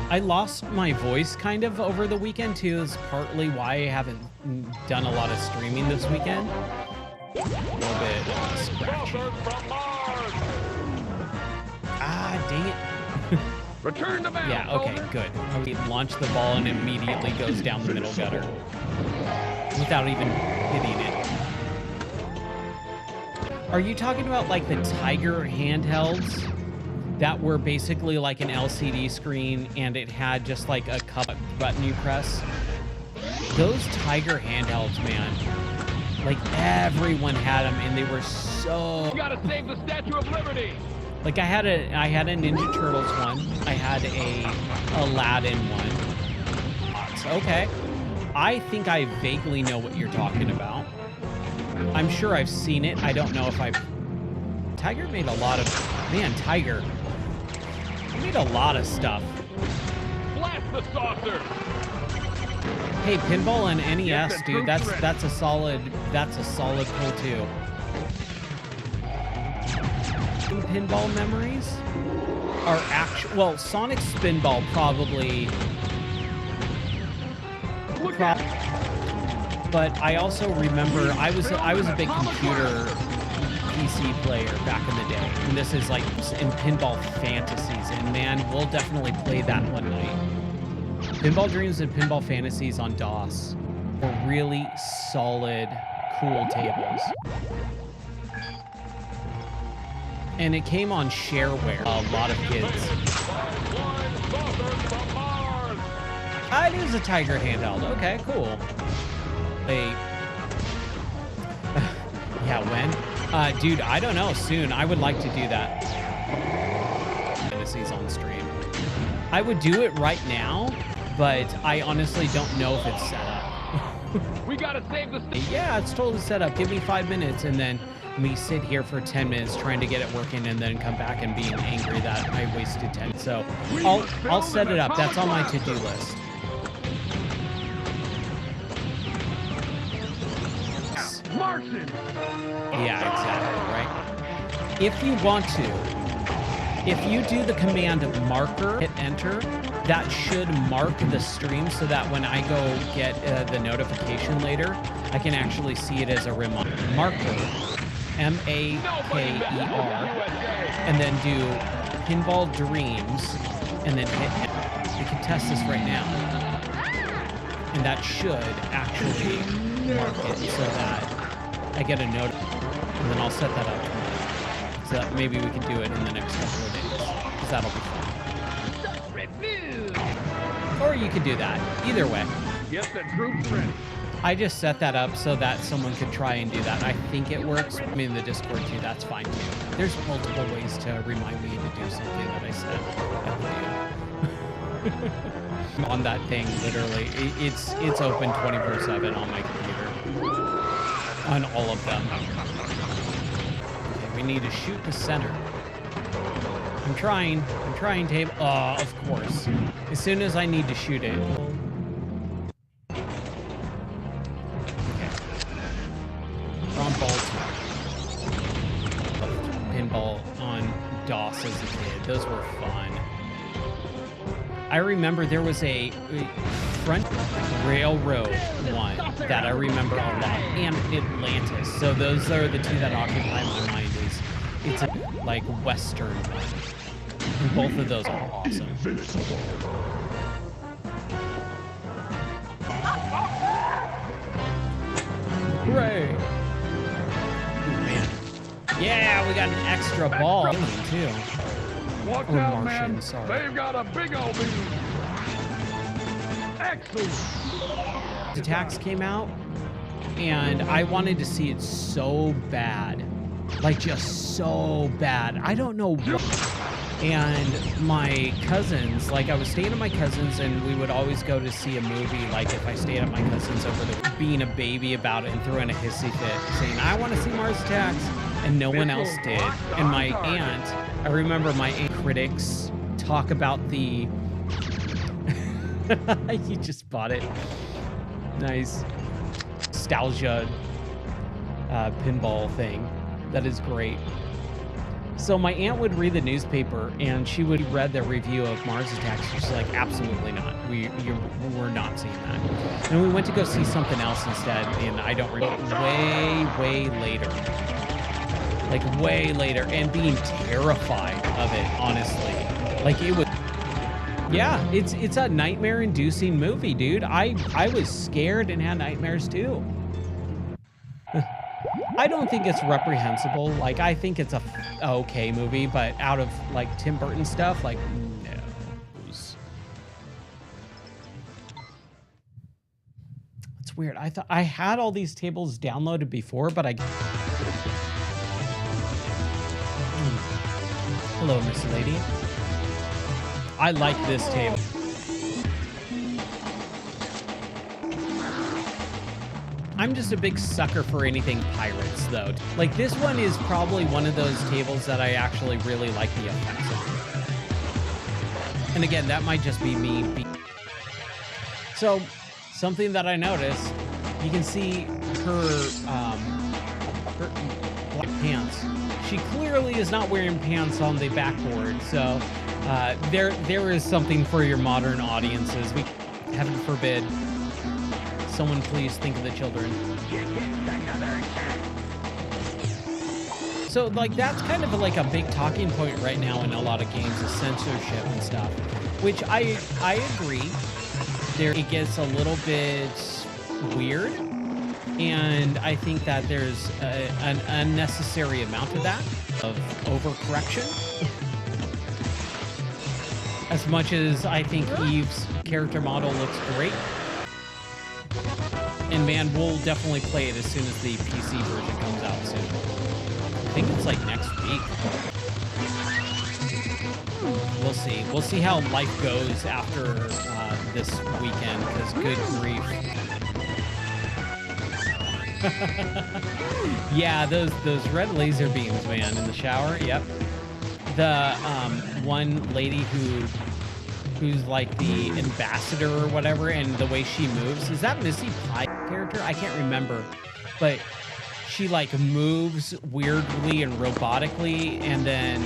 I lost my voice kind of over the weekend too, is partly why I haven't done a lot of streaming this weekend. A little bit scratchy. Ah, dang it. Return to battle. Yeah, okay, good. We launch the ball and immediately goes down the middle gutter without even hitting it. Are you talking about like the Tiger handhelds? That were basically like an LCD screen and it had just like a cup button you press. Those Tiger handhelds, man, like everyone had them and they were so... You gotta save the Statue of Liberty! Like I had a Ninja Turtles one. I had a Aladdin one. Okay. I think I vaguely know what you're talking about. I'm sure I've seen it. I don't know if I've... Tiger made a lot of... Man, Tiger... made a lot of stuff. Blast the saucer! Hey, pinball and NES, dude. That's a solid pull too. Pinball memories are actual. Well, Sonic Spinball probably. But I also remember I was a big computer PC player back in the day, and this is like in Pinball Fantasies, and man, we'll definitely play that one night. Pinball Dreams and Pinball Fantasies on DOS were really solid, cool tables. And it came on shareware, a lot of kids. It is a Tiger handheld. Okay, cool. Yeah, when? Dude, I don't know. Soon. I would like to do that. Fantasies on stream. I would do it right now, but I honestly don't know if it's set up. We gotta save the... Yeah, it's totally set up. Give me 5 minutes, and then me sit here for 10 minutes trying to get it working and then come back and being angry that I wasted 10. So I'll set it up. That's on my to-do list. Martian! Yeah, exactly, right? If you want to, if you do the command of marker, hit enter, that should mark the stream so that when I go get the notification later, I can actually see it as a reminder. Marker, M-A-K-E-R, and then do Pinball Dreams, and then hit enter. We can test this right now. And that should actually mark it so that I get a note, and then I'll set that up tomorrow. So that maybe we can do it in the next couple of days, because that'll be fun. Or you could do that. Either way. Get the troops ready. I just set that up so that someone could try and do that. I think it works. I mean, the Discord too, that's fine too. There's multiple ways to remind me to do something that I said I would do. On that thing, literally. It's open 24/7 on my computer. On all of them. Okay, we need to shoot the center. I'm trying, Dave. Oh, of course. As soon as I need to shoot it. Okay. We're on Baltimore. Pinball on DOS as a kid. Those were fun. I remember there was a front railroad one that I remember a lot, and Atlantis. So those are the two that occupy my mind. It's a like Western one. And both of those are awesome. Hooray! Ooh, man. Yeah, we got an extra ball too. Watch Or out, Martian, man. sorry. They've got a big old beam. Excellent. Attacks came out, and I wanted to see it so bad. Like, just so bad. I don't know what. And my cousins, like I was staying at my cousins and we would always go to see a movie, like if I stayed at my cousins over the being a baby about it and throwing a hissy fit, saying, I want to see Mars Attacks, and no one else did. And my aunt, I remember my aunt critics talk about the... You just bought it. Nice. Nostalgia pinball thing. That is great. So my aunt would read the newspaper and she would read the review of Mars Attacks. She's like, absolutely not. We're not seeing that. And we went to go see something else instead, and I don't remember. Way later. Like way later, and being terrified of it, honestly. Like it was. Yeah, it's a nightmare-inducing movie, dude. I was scared and had nightmares too. I don't think it's reprehensible. Like, I think it's a okay movie, but out of like Tim Burton stuff, like no. It's weird. I thought I had all these tables downloaded before, but I. Hello, Miss Lady. I like this table. I'm just a big sucker for anything pirates, though. Like, this one is probably one of those tables that I actually really like the effects on. And again, that might just be me. So, something that I noticed, you can see her black pants. She clearly is not wearing pants on the backboard, so there is something for your modern audiences. We, heaven forbid, someone please think of the children. So, like, that's kind of like a big talking point right now in a lot of games, is censorship and stuff, which I agree. There, it gets a little bit weird, and I think that there's an unnecessary amount of that, of overcorrection. As much as I think Eve's character model looks great. And man, we'll definitely play it as soon as the PC version comes out soon. I think it's like next week. We'll see. We'll see how life goes after this weekend, because good grief. Yeah, those red laser beams, man, in the shower. Yep. The one lady who's like the ambassador or whatever, and the way she moves, is that Missy Pie character? I can't remember, but she like moves weirdly and robotically, and then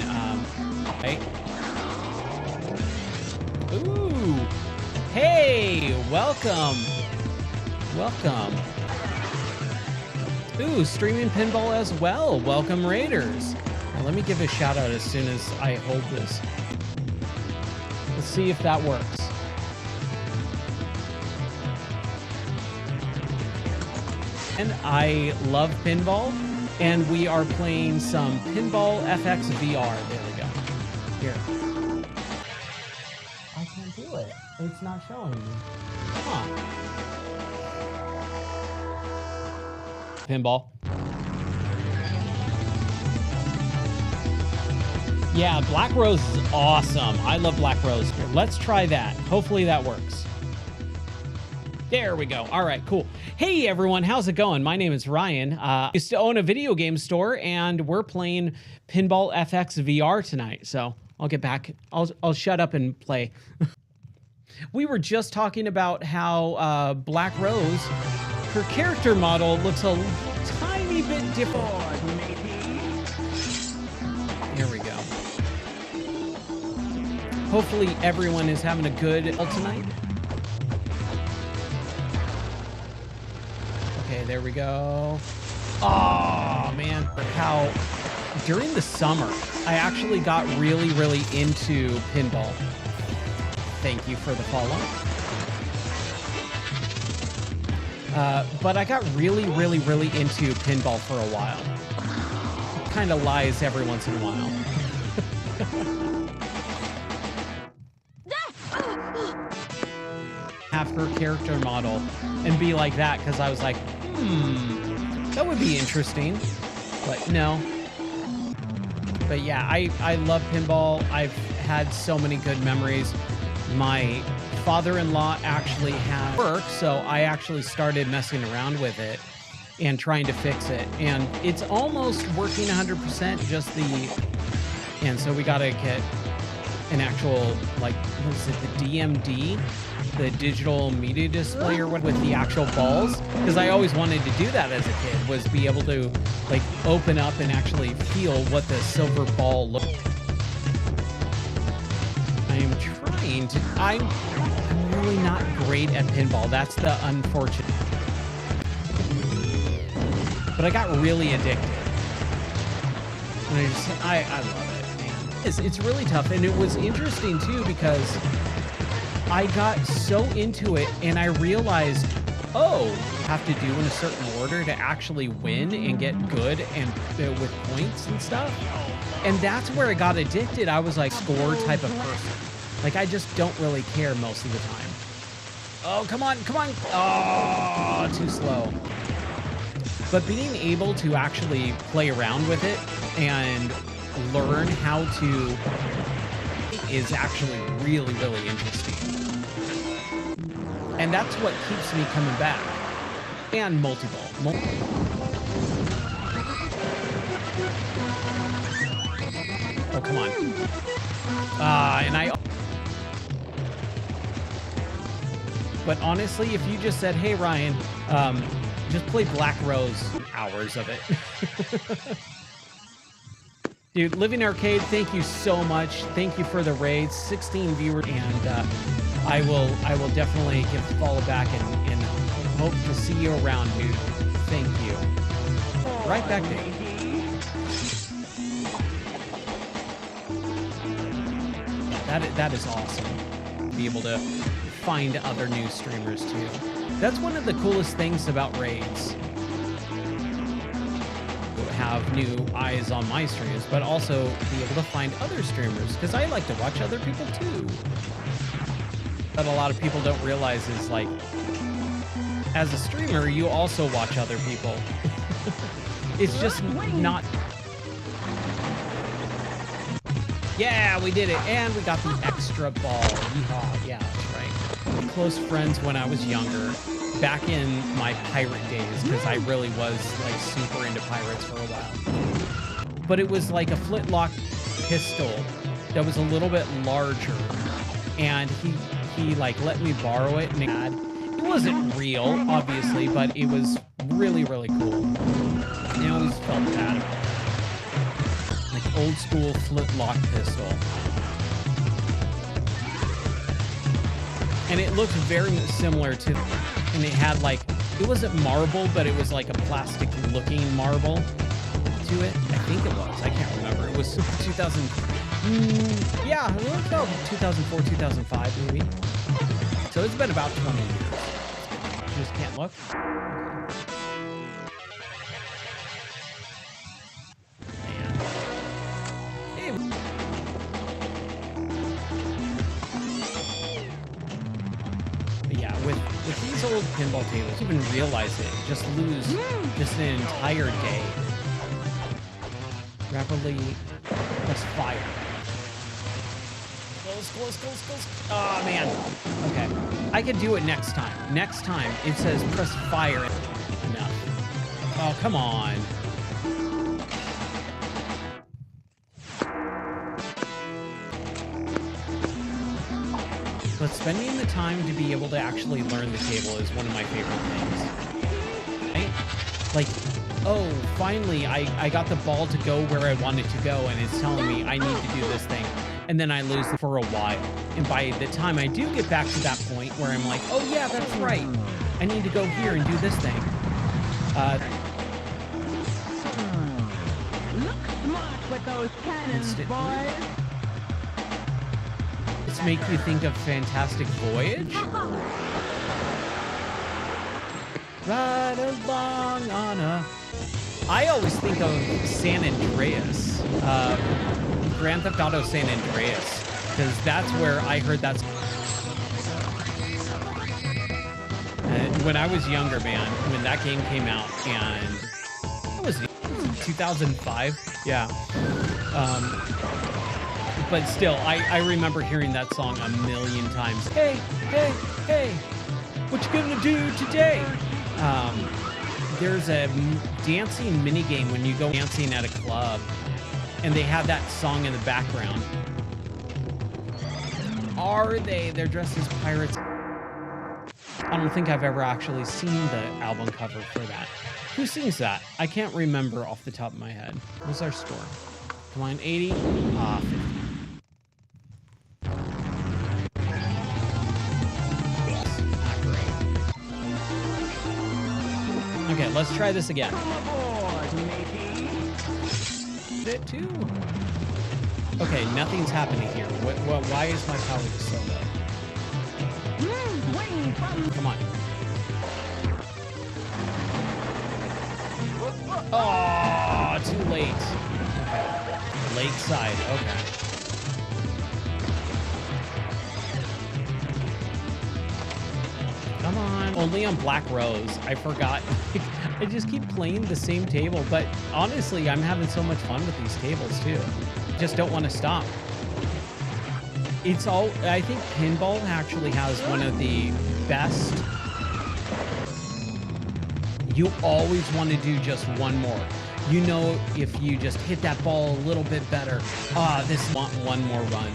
right? Ooh, hey, welcome. Ooh, streaming pinball as well. Welcome, Raiders. Now, let me give a shout out as soon as I hold this. Let's see if that works. And I love pinball, and we are playing some Pinball FX VR. There we go. Here. I can't do it. It's not showing me. Huh. Pinball. Yeah, Black Rose is awesome. I love Black Rose. Let's try that. Hopefully that works. There we go. All right, cool. Hey everyone, how's it going? My name is Ryan. I used to own a video game store, and we're playing Pinball FX VR tonight. So I'll get back. I'll shut up and play. We were just talking about how Black Rose, her character model looks a tiny bit different. Here we go. Hopefully everyone is having a good tonight. Okay, there we go. Oh man, how during the summer I actually got really into pinball. Thank you for the follow. But I got really into pinball for a while. Kind of lies every once in a while. Have her character model and be like that, because I was like, that would be interesting. But no. But yeah, I love pinball. I've had so many good memories. My father-in-law actually had work, so I actually started messing around with it and trying to fix it. And it's almost working 100%, and so we gotta get an actual, like, what is it, the DMD? The digital media display or what, with the actual balls, because I always wanted to do that as a kid, was be able to like open up and actually feel what the silver ball looked. I am trying to. I'm really not great at pinball. That's the unfortunate. But I got really addicted, and I love it, man. It's really tough, and it was interesting too because I got so into it, and I realized, oh, have to do in a certain order to actually win and get good and with points and stuff. And that's where I got addicted. I was like score type of person. Like, I just don't really care most of the time. Oh, come on. Oh, too slow. But being able to actually play around with it and learn how to is actually really interesting. And that's what keeps me coming back. And multi-ball. Oh, come on. But honestly, if you just said, hey, Ryan, just play Black Rose, hours of it. Dude, Living Arcade, thank you so much. Thank you for the raids, 16 viewers, and I will definitely give a follow back and hope to see you around, dude. Thank you. Right back there. That is awesome. Be able to find other new streamers too. That's one of the coolest things about raids. Have new eyes on my streams, but also be able to find other streamers, because I like to watch other people too. But a lot of people don't realize is, like, as a streamer, you also watch other people. It's just not. Yeah, we did it, and we got the extra ball. Yeehaw. Yeah, that's right. close friends when I was younger, back in my pirate days, because I really was like super into pirates for a while. But it was like a flintlock pistol that was a little bit larger, and he like let me borrow it, and it wasn't real, obviously, but it was really, really cool. I always felt bad about that. Like old school flintlock pistol. And it looked very similar to, and it had like, it wasn't marble, but it was like a plastic looking marble to it. I think it was, I can't remember. It was 2000, yeah, it was about 2004, 2005 maybe. So it's been about 20 years. You just can't look. Man. Hey. But yeah, with these old pinball tables, you even realize it, just lose just an entire day. Rapidly press fire. Close. Oh, man. Okay. I could do it next time. Next time, it says press fire. Enough. Oh, come on. But spending the time to be able to actually learn the table is one of my favorite things. Right? Like, oh, finally, I got the ball to go where I wanted to go, and it's telling me I need to do this thing. And then I lose it for a while. And by the time I do get back to that point where I'm like, oh yeah, that's right, I need to go here and do this thing. Look smart with those cannons, boys. Let's make you think of Fantastic Voyage. Ride along on a... I always think of San Andreas. Grand Theft Auto San Andreas, because that's where I heard that. When I was younger, man, when that game came out, and what was it? 2005? Yeah. But still, I remember hearing that song a million times. Hey, what you gonna do today? There's a dancing minigame when you go dancing at a club, and they have that song in the background. Are they? They're dressed as pirates. I don't think I've ever actually seen the album cover for that. Who sings that? I can't remember off the top of my head. What's our score? Come on, 80? Ah, 50. Not great. Okay, let's try this again. It too. Okay, nothing's happening here. Why is my power just so low? Come on. Oh, too late. Okay. Lakeside. Okay. Come on. Only on Black Rose. I forgot. I just keep playing the same table, but honestly, I'm having so much fun with these tables too. Just don't want to stop. It's all, I think pinball actually has one of the best. You always want to do just one more. You know, if you just hit that ball a little bit better, this want one more run.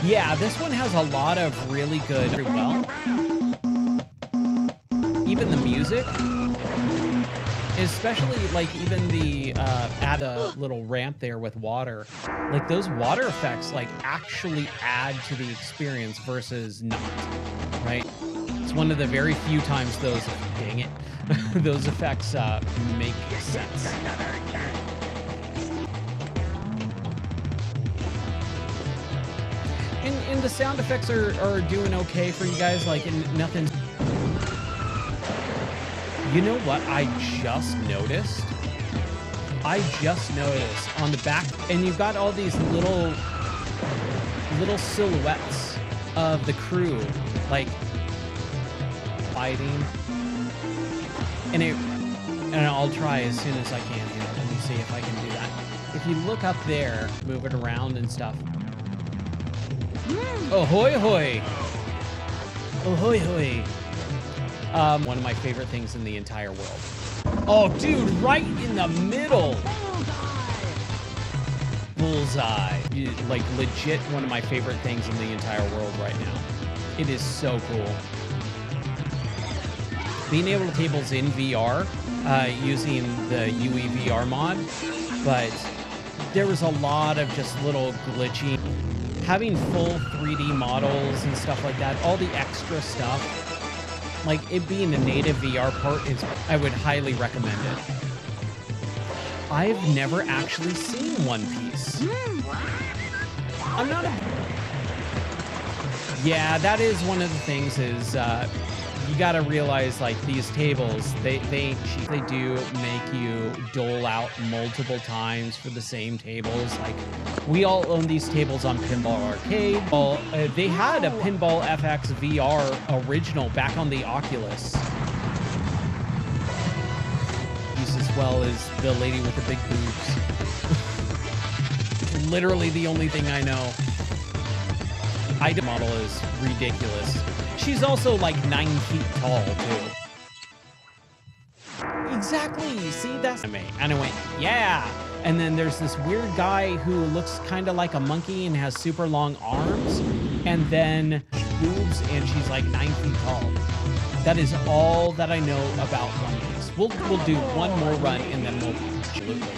Yeah, this one has a lot of really good, very well. Even the music, especially like even the add a little ramp there with water, like those water effects like actually add to the experience versus not, right? It's one of the very few times those, dang it, those effects make sense. And the sound effects are doing okay for you guys, like nothing. You know what I just noticed? On the back, and you've got all these little silhouettes of the crew, like fighting. And I'll try as soon as I can here. Let me see if I can do that. If you look up there, move it around and stuff. Ahoy hoy. Ahoy hoy. One of my favorite things in the entire world. Oh, dude, right in the middle. Bullseye. Like, legit one of my favorite things in the entire world right now. It is so cool. Being able to tables in VR, using the UE VR mod, but there was a lot of just little glitchy. Having full 3D models and stuff like that, all the extra stuff, like it being a native VR part, I would highly recommend it. I've never actually seen One Piece. I'm not a... Yeah, that is one of the things is, you gotta realize, like, these tables, they do make you dole out multiple times for the same tables. Like, we all own these tables on Pinball Arcade. Well, they had a Pinball FX VR original back on the Oculus. Just as well as the lady with the big boobs. Literally the only thing I know. The model is ridiculous. She's also like 9 feet tall, too. Exactly. See, that's me. And I went, yeah. And then there's this weird guy who looks kind of like a monkey and has super long arms. And then boobs, and she's like 9 feet tall. That is all that I know about One Piece. We'll do one more run, and then we'll... Absolutely.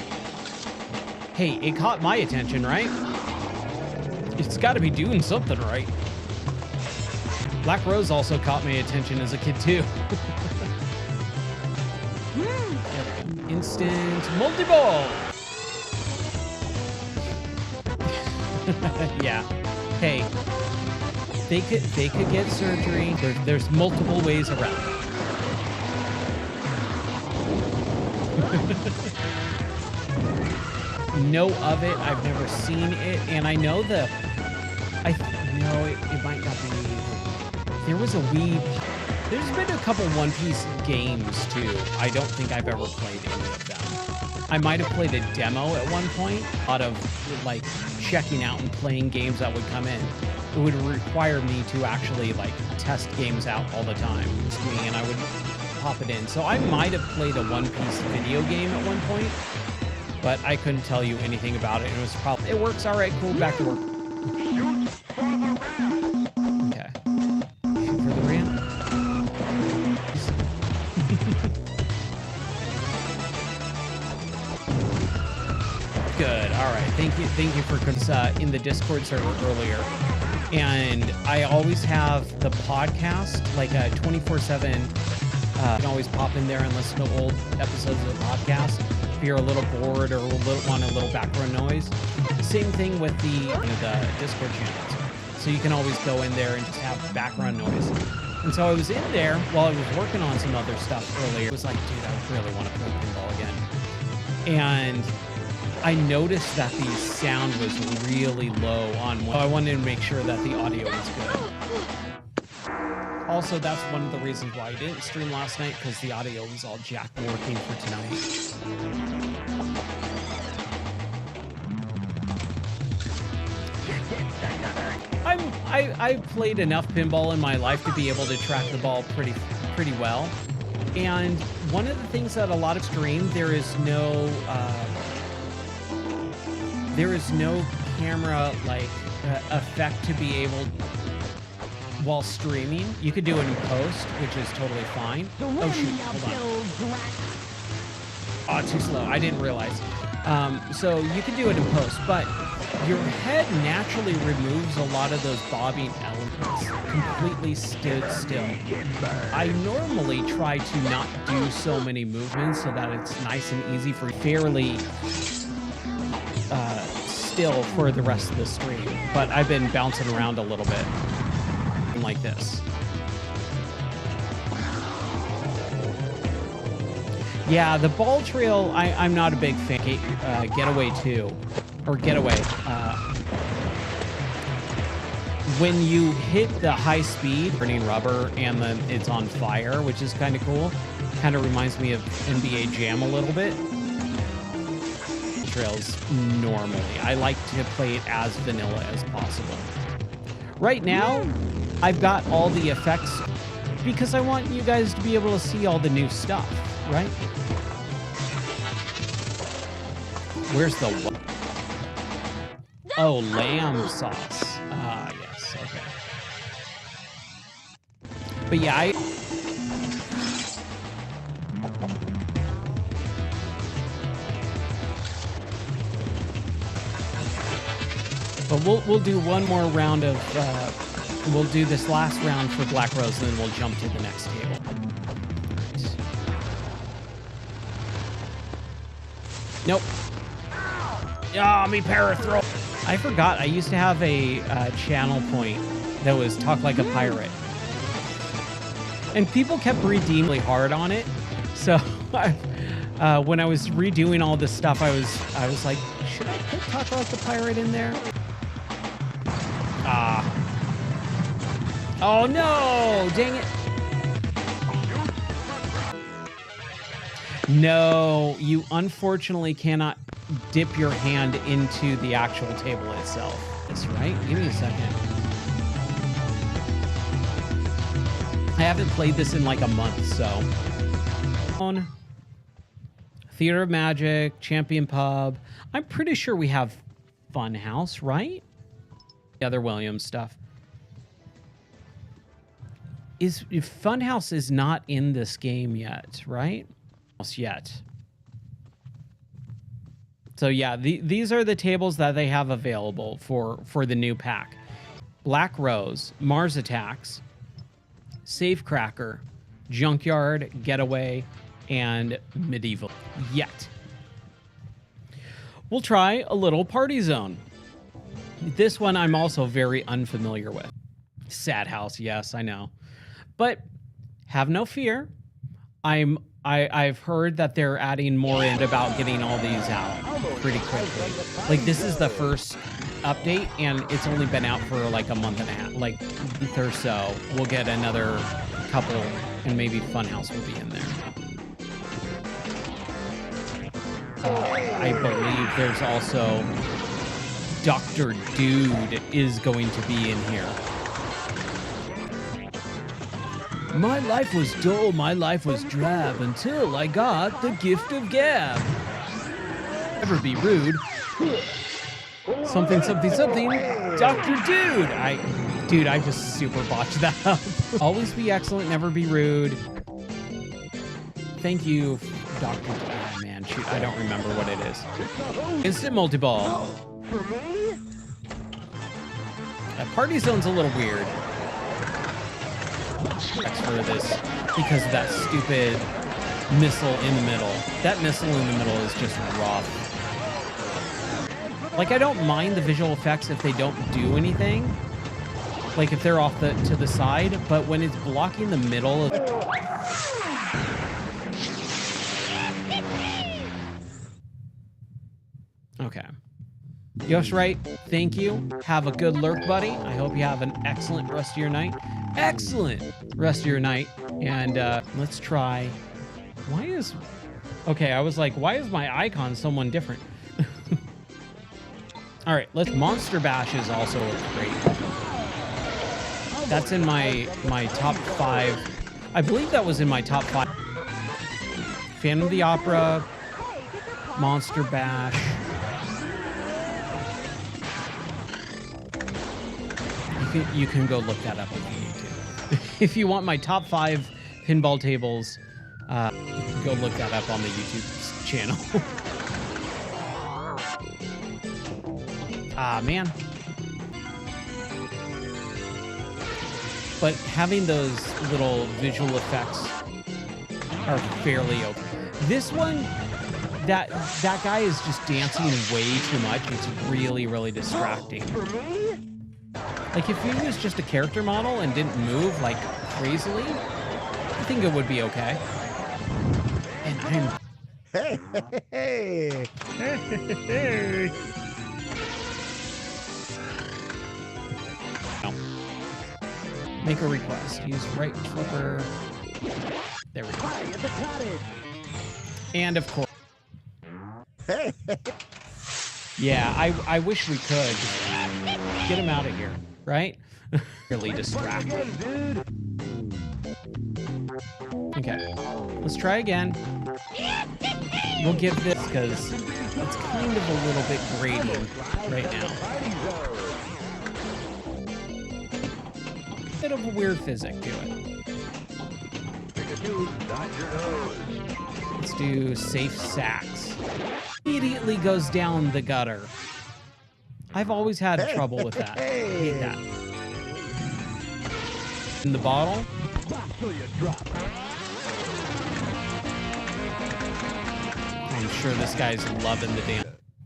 Hey, it caught my attention, right? It's got to be doing something right. Black Rose also caught my attention as a kid, too. Instant multi-ball. Yeah. Hey, they could get surgery. There's multiple ways around it. Know of it. I've never seen it, and I know it might not be. There was a Wii. There's been a couple One Piece games too. I don't think I've ever played any of them. I might have played a demo at one point. A lot of like checking out and playing games that would come in. It would require me to actually like test games out all the time. And I would pop it in. So I might have played a One Piece video game at one point, but I couldn't tell you anything about it. It was probably, it works all right, cool, back to work. Okay. Shoot for the ramp. Good, all right. Thank you for in the Discord server earlier. And I always have the podcast, like a 24/7. You can always pop in there and listen to old episodes of the podcast. If you're a little bored or want a little background noise. Same thing with the Discord channels. So you can always go in there and just have background noise. And so I was in there while I was working on some other stuff earlier. It was like, dude, I really want to play pinball again. And I noticed that the sound was really low on one. I wanted to make sure that the audio was good. Also, that's one of the reasons why I didn't stream last night, because the audio was all jacked working for tonight. I've played enough pinball in my life to be able to track the ball pretty well. And one of the things that a lot of stream, there is no camera like effect to be able. While streaming, you could do it in post, which is totally fine. Oh shoot, hold on. Oh, too slow. I didn't realize. So you can do it in post, but your head naturally removes a lot of those bobbing elements. Completely stood still. I normally try to not do so many movements so that it's nice and easy for fairly still for the rest of the stream. But I've been bouncing around a little bit. Like this. Yeah, the ball trail, I'm not a big fan. Getaway 2. Or Getaway. When you hit the high speed, burning rubber, and then it's on fire, which is kind of cool. Kind of reminds me of NBA Jam a little bit. Trails normally. I like to play it as vanilla as possible. Right now, I've got all the effects because I want you guys to be able to see all the new stuff, right? Where's the... Oh, lamb sauce. Ah, yes, okay. But yeah, but we'll do one more round of we'll do this last round for Black Rose, and then we'll jump to the next table. Nope. Ah, me para throw. I forgot I used to have a channel point that was Talk Like a Pirate. And people kept redeeming hard on it. So when I was redoing all this stuff, I was like, should I put Talk Like a Pirate in there? Ah. Oh no, dang it. No, you unfortunately cannot dip your hand into the actual table itself. That's right. Give me a second. I haven't played this in like a month, so. Theater of Magic, Champion Pub. I'm pretty sure we have Funhouse, right? The other Williams stuff. If Funhouse is not in this game yet, right? Yet. So yeah, these are the tables that they have available for the new pack. Black Rose, Mars Attacks, Safecracker, Junkyard, Getaway, and Medieval. Yet. We'll try a little Party Zone. This one I'm also very unfamiliar with. Sad House, yes, I know. But have no fear. I've heard that they're adding more in about getting all these out pretty quickly. Like, this is the first update, and it's only been out for like a month and a half, like or so. We'll get another couple, and maybe Funhouse will be in there. I believe there's also Dr. Dude is going to be in here. My life was dull, my life was drab, until I got the gift of gab. Never be rude. Something, something, something. Dr. Dude! Dude, I just super botched that up. Always be excellent, never be rude. Thank you, Dr. Dude. Oh, man, shoot, I don't remember what it is. Instant multi-ball. Party Zone's a little weird. For this because of that stupid missile in the middle. That missile in the middle is just rough. Like, I don't mind the visual effects if they don't do anything. Like if they're off to the side, but when it's blocking the middle. Okay. Yosh, right? Thank you. Have a good lurk, buddy. I hope you have an excellent rest of your night. Excellent rest of your night. And let's try. Why is... Okay, I was like, why is my icon someone different? All right, let's... Monster Bash is also great. That's in my top 5. I believe that was in my top 5. Phantom of the Opera, Monster Bash. You can go look that up if you need to. If you want my top 5 pinball tables, go look that up on the YouTube channel. Ah, man. But having those little visual effects are fairly okay. This one, that guy is just dancing way too much. It's really, really distracting. Like, if he was just a character model and didn't move, like, crazily, I think it would be okay. And I'm... Hey, hey, hey. No. Make a request. Use right flipper. There we go. And, of course... Yeah, I wish we could. Just get him out of here. Right? Really distracted. Okay, let's try again. We'll give this because it's kind of a little bit grating right now. Bit of a weird physics to it. Let's do safe sacks. Immediately goes down the gutter. I've always had trouble with that. I hate that. In the bottle. I'm sure this guy's loving the damn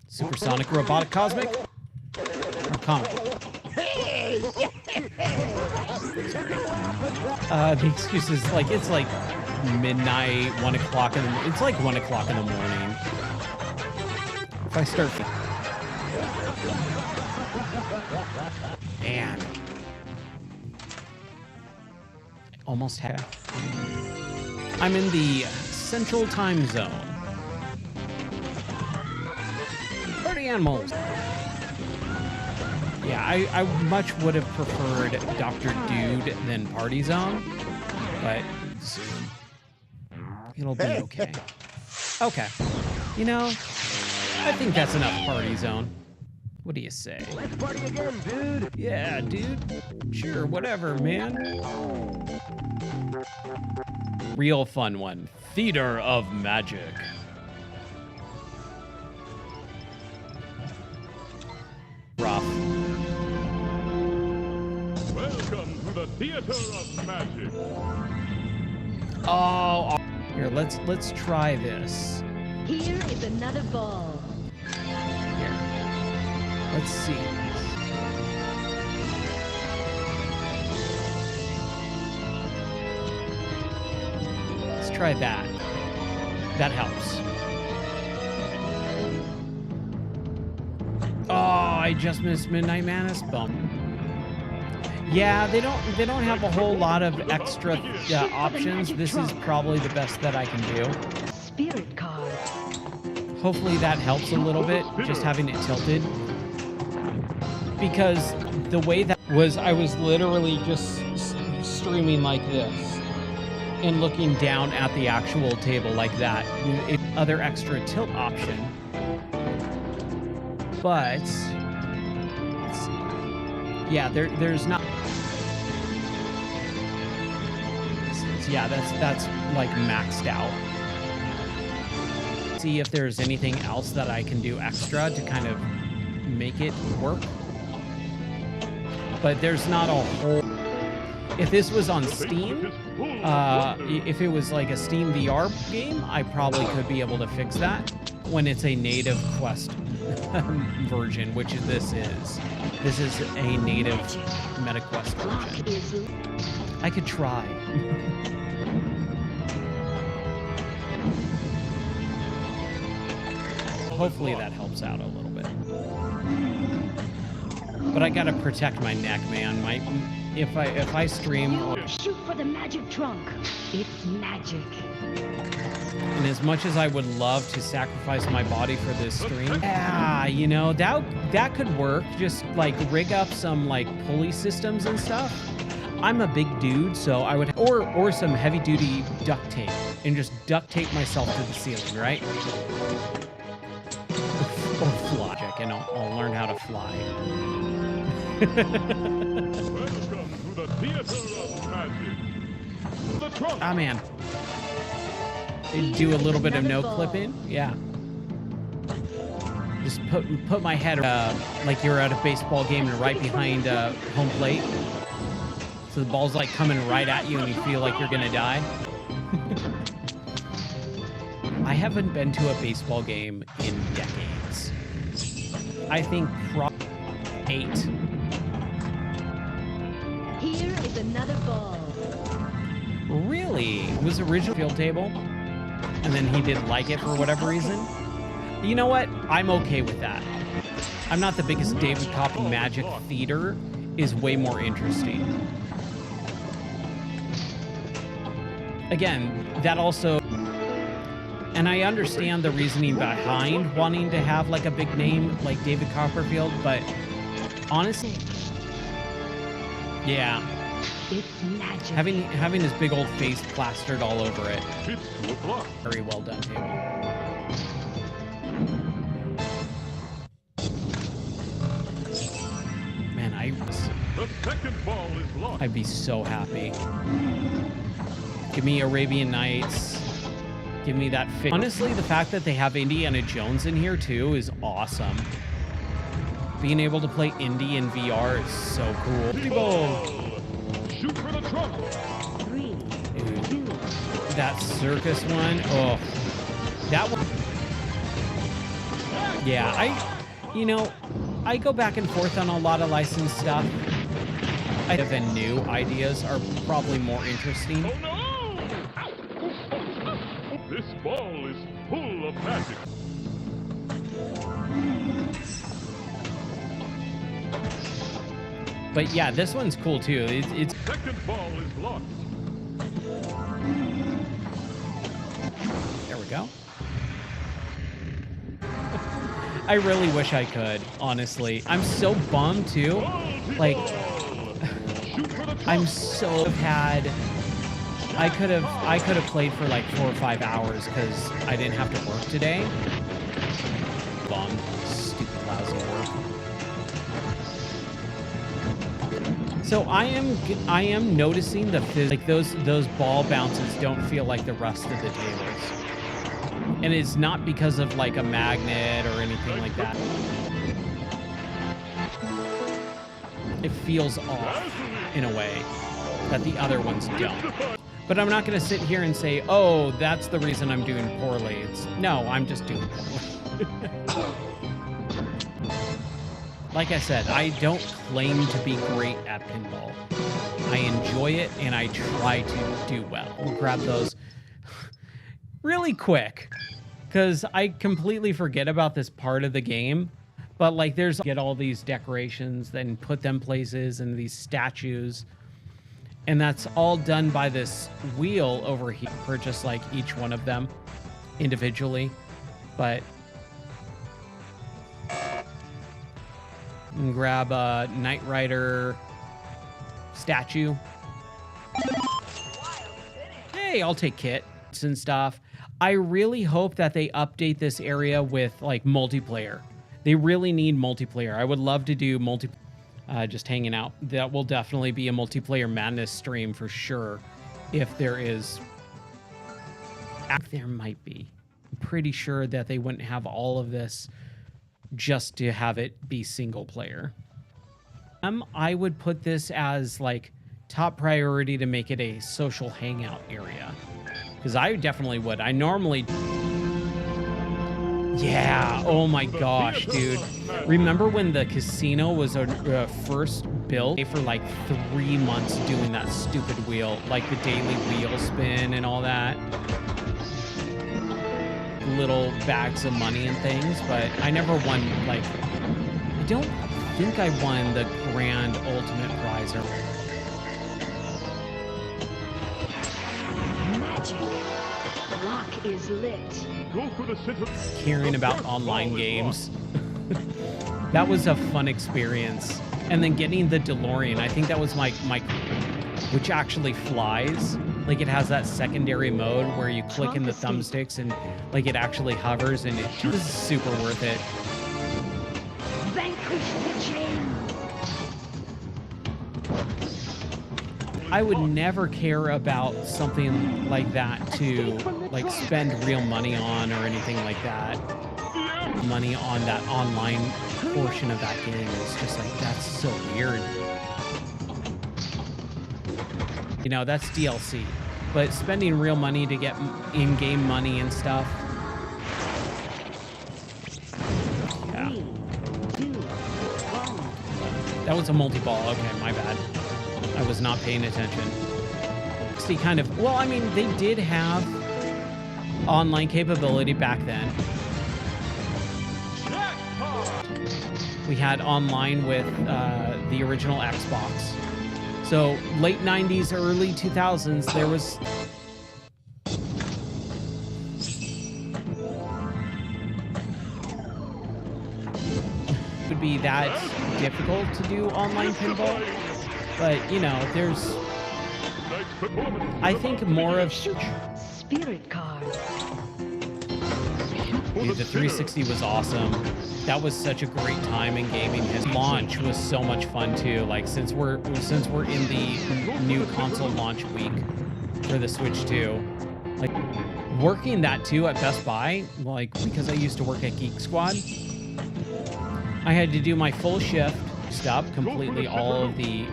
supersonic robotic cosmic or comic. The excuse is like it's like midnight, 1 o'clock in the, it's like 1 o'clock in the morning. If I start, man, I almost had. I'm in the Central Time Zone. Party animals. Yeah, I much would have preferred Dr. Dude than Party Zone, but it'll be okay. Okay. You know, I think that's enough Party Zone. What do you say? Let's party again, dude. Yeah, dude. Sure, whatever, man. Real fun one. Theater of Magic. Rough. Welcome to the Theater of Magic. Oh, here, let's try this. Here is another ball. Here. Let's see. Let's try that. That helps. Oh, I just missed Midnight Madness. Bum. Yeah, they don't have a whole lot of extra options. This is probably the best that I can do. Spirit card. Hopefully that helps a little bit, just having it tilted. Because the way that was, I was literally just streaming like this and looking down at the actual table like that. Other extra tilt option. But, let's see. Yeah, there's not. Yeah, that's like maxed out. See if there's anything else that I can do extra to kind of make it work. But there's not a whole. If this was on Steam, if it was like a Steam VR game, I probably could be able to fix that when it's a native Quest version, which this is. This is a native MetaQuest version. I could try. Hopefully that helps out a little bit. But I gotta protect my neck, man. If I stream. Shoot for the magic trunk. It's magic. And as much as I would love to sacrifice my body for this stream, yeah, you know, that could work. Just like rig up some like pulley systems and stuff. I'm a big dude, so I would, or some heavy duty duct tape and just duct tape myself to the ceiling, right? Or fly, and I'll learn how to fly. Welcome to the Theater of Magic. The trunk. Ah, man. Do a little bit of no clipping, yeah. Just put my head like you're at a baseball game and right behind home plate, so the ball's like coming right at you and you feel like you're gonna die. I haven't been to a baseball game in decades. I think probably 8. Here is another ball. Really? It was original field table? And then he didn't like it for whatever reason? You know what? I'm okay with that. I'm not the biggest David Copy Magic theater is way more interesting. Again, that also, and I understand the reasoning behind wanting to have like a big name like David Copperfield, but honestly, Yeah. It's magic. Having his big old face plastered all over it. It's 2 o'clock. Very well done, table. Man, The second ball is lost. I'd be so happy. Give me Arabian Nights. Give me that fit. Honestly, the fact that they have Indiana Jones in here too is awesome. Being able to play Indy in VR is so cool. Pinball. Shoot for the trump. 3, Dude, 2, that circus one, oh, that one. Yeah, I go back and forth on a lot of licensed stuff. I think the new ideas are probably more interesting. Oh no! This ball is full of magic. But yeah, this one's cool too. It's Second ball is lost. there we go. I really wish I could, honestly. I'm so bummed too. Like, Shoot for the trump. I'm so I could have played for like 4 or 5 hours because I didn't have to work today. Bummed. Stupid lousy work. So I am noticing like those ball bounces don't feel like the rest of the tables. And it's not because of like a magnet or anything like that. It feels off in a way that the other ones don't. But I'm not going to sit here and say, oh, that's the reason I'm doing poorly. No, I'm just doing poorly. Like I said, I don't claim to be great at pinball. I enjoy it and I try to do well. We'll grab those really quick because I completely forget about this part of the game. But like get all these decorations, then put them places and these statues. And that's all done by this wheel over here. Purchase like each one of them individually. But and grab a Knight Rider statue. Hey, I'll take kits and stuff. I really hope that they update this area with like multiplayer. They really need multiplayer. I would love to do just hanging out. That will definitely be a multiplayer madness stream for sure. If there is, there might be. I'm pretty sure that they wouldn't have all of this just to have it be single player. I would put this as like top priority to make it a social hangout area. Because I definitely would. I normally... Yeah, oh my gosh, dude. Remember when the casino was first built? For like 3 months doing that stupid wheel, like the daily wheel spin and all that. Little bags of money and things, but I never won, like, I don't think I won the grand ultimate prize or... magic. The lock is lit. Go for the center. Hearing about online games. That was a fun experience. And then getting the DeLorean, I think that was my which actually flies. Like it has that secondary mode where you click in the thumbsticks and like it actually hovers and it is super worth it. Vanquish the chain. I would never care about something like that to like spend real money on or anything like that. Money on that online portion of that game is just like, that's so weird. You know, that's DLC. But spending real money to get in-game money and stuff. Yeah. 3, 2, 1. That was a multi-ball. Okay, my bad. I was not paying attention. See, kind of, well, I mean, they did have online capability back then. We had online with the original Xbox. So late 90s, early 2000s, there was... would be that difficult to do online pinball. But, you know, there's, Nice performance. I think more of, Spirit card. dude, the 360 was awesome. That was such a great time in gaming. His launch was so much fun too. Like since we're in the new console launch week for the Switch 2, like working that too at Best Buy, like because I used to work at Geek Squad, I had to do my full shift, stop completely all of the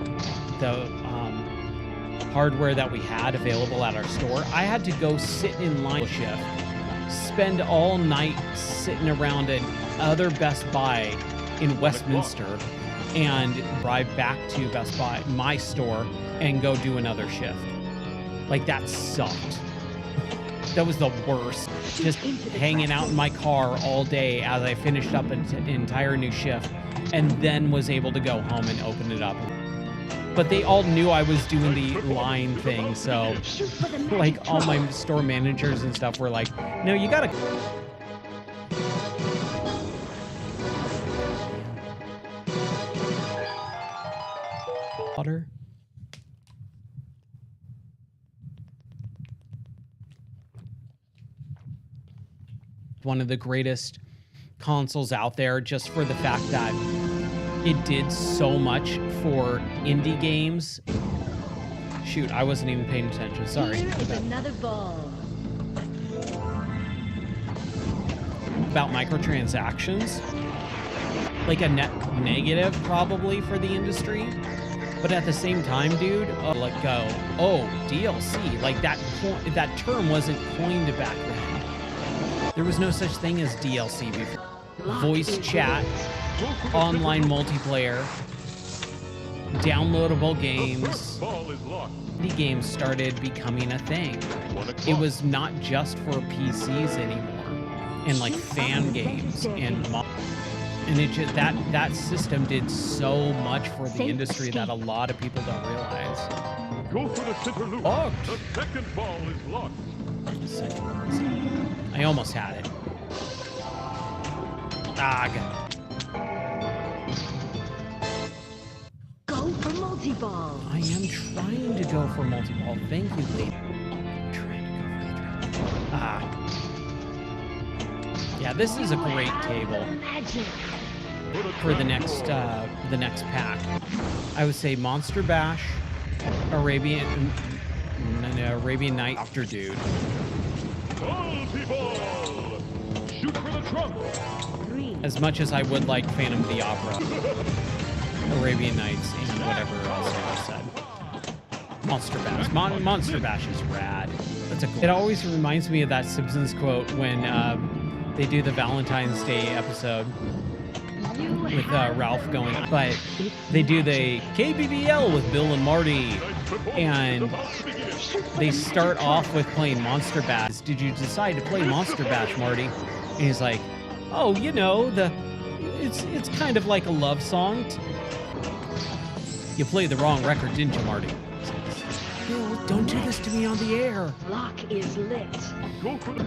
hardware that we had available at our store. I had to go sit in line shift, spend all night sitting around another Best Buy in Westminster, and drive back to Best Buy, my store, and go do another shift. Like that sucked. That was the worst. Just hanging out in my car all day as I finished up an entire new shift, and then was able to go home and open it up. But they all knew I was doing the line thing, so like all my store managers and stuff were like, no, you gotta. Water. One of the greatest consoles out there, just for the fact that it did so much for indie games. Shoot, I wasn't even paying attention. Sorry. Here is another ball. About microtransactions, like a net negative probably for the industry, but at the same time, dude, let go. Oh, DLC, like that term wasn't coined back then. There was no such thing as DLC before. Voice chat, online multiplayer, downloadable games. Ball is locked. Indie games started becoming a thing. 1 o'clock. It was not just for PCs anymore, and like fan games and it just that system did so much for the industry that a lot of people don't realize. Go for the center loop. Locked. The second ball is locked. I almost had it. Ah, Go for multi-ball. I am trying to go for multi-ball. Thank you, lady. I'm trying to go for the trap. Ah. Yeah, this is a great table Magic. for the next pack. I would say Monster Bash, Arabian Night Doctor Dude. Multi-ball. Shoot for the trump. Green. As much as I would like Phantom of the Opera, Arabian Nights, and whatever else I just said. Monster Bash. Monster Bash is rad. It always reminds me of that Simpsons quote when they do the Valentine's Day episode with Ralph going, but they do the KBBL with Bill and Marty, and they start off with playing Monster Bash. Did you decide to play Monster Bash, Marty? And he's like, oh, you know, it's kind of like a love song. You played the wrong record, didn't you, Marty? Bill, don't do this to me on the air. Lock is lit. Go for the...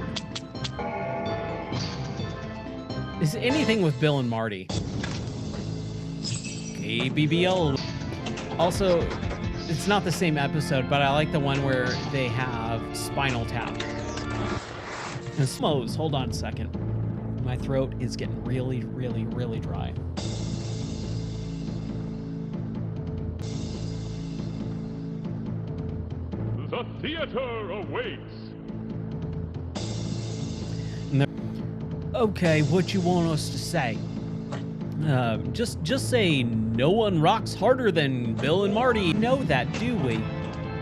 Is anything with Bill and Marty? KBBL. Also, it's not the same episode, but I like the one where they have Spinal Tap. And Smos, hold on a second. My throat is getting really, really, really dry. The theater awaits. Okay, what you want us to say? Just say no one rocks harder than Bill and Marty. Know that, do we?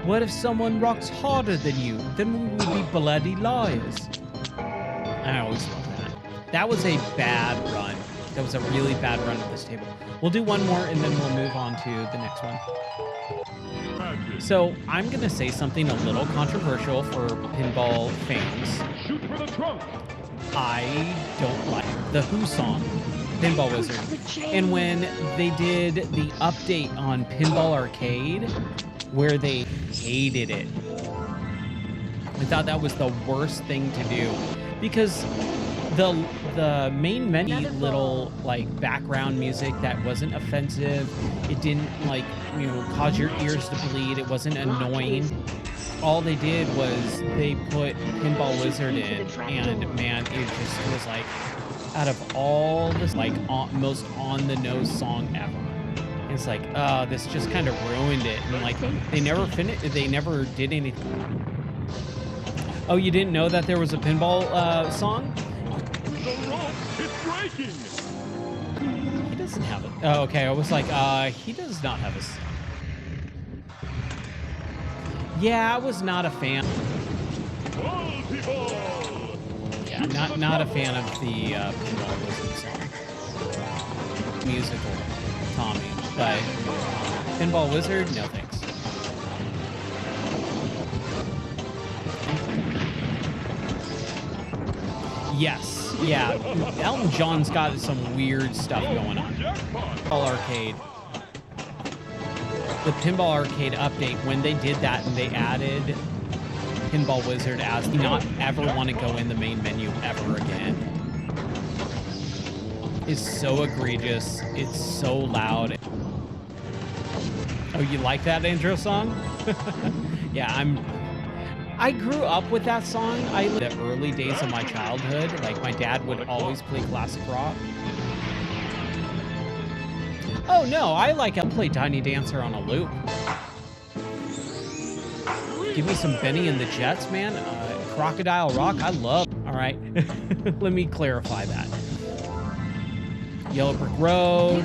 What if someone rocks harder than you? Then we would be bloody liars. I always love that. That was a bad run. That was a really bad run at this table. We'll do one more and then we'll move on to the next one. So I'm gonna say something a little controversial for pinball fans. Shoot for the trunk. I don't like the Who song, Pinball Wizard. And when they did the update on Pinball Arcade, where they hated it, I thought that was the worst thing to do, because the main menu little like background music that wasn't offensive, it didn't like cause your ears to bleed. It wasn't annoying. All they did was they put Pinball Wizard in, and man, it just was like, out of all the most on the nose song ever. It's like, this just kind of ruined it. And like, they never finished. They never did anything. Oh, you didn't know that there was a pinball song? The rope is breaking. He doesn't have it. Oh, okay. I was like, he does not have a. Yeah, I was not a fan. Multi-ball. Yeah, not a fan of the Pinball Wizard song. Musical, Tommy, but Pinball Wizard, no thanks. Yes, yeah. Elton John's got some weird stuff going on. Pinball Arcade. The Pinball Arcade update, when they did that and they added Pinball Wizard as not ever want to go in the main menu ever again. It's so egregious. It's so loud. Oh, you like that intro song? Yeah, I grew up with that song. The early days of my childhood, like my dad would always play classic rock. Oh no, I play Tiny Dancer on a loop. Give me some Benny and the Jets, man. Crocodile Rock, I love. All right, let me clarify that. Yellow Brick Road,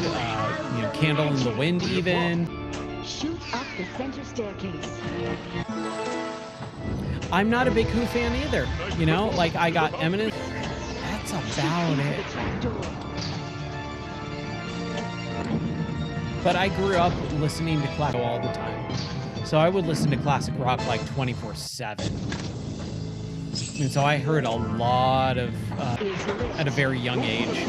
Candle in the Wind, even. Shoot up the center staircase. I'm not a big Who fan either. Like I got Eminence. That's about it. But I grew up listening to classic all the time. So I would listen to classic rock like 24/7. And so I heard a lot of, at a very young age.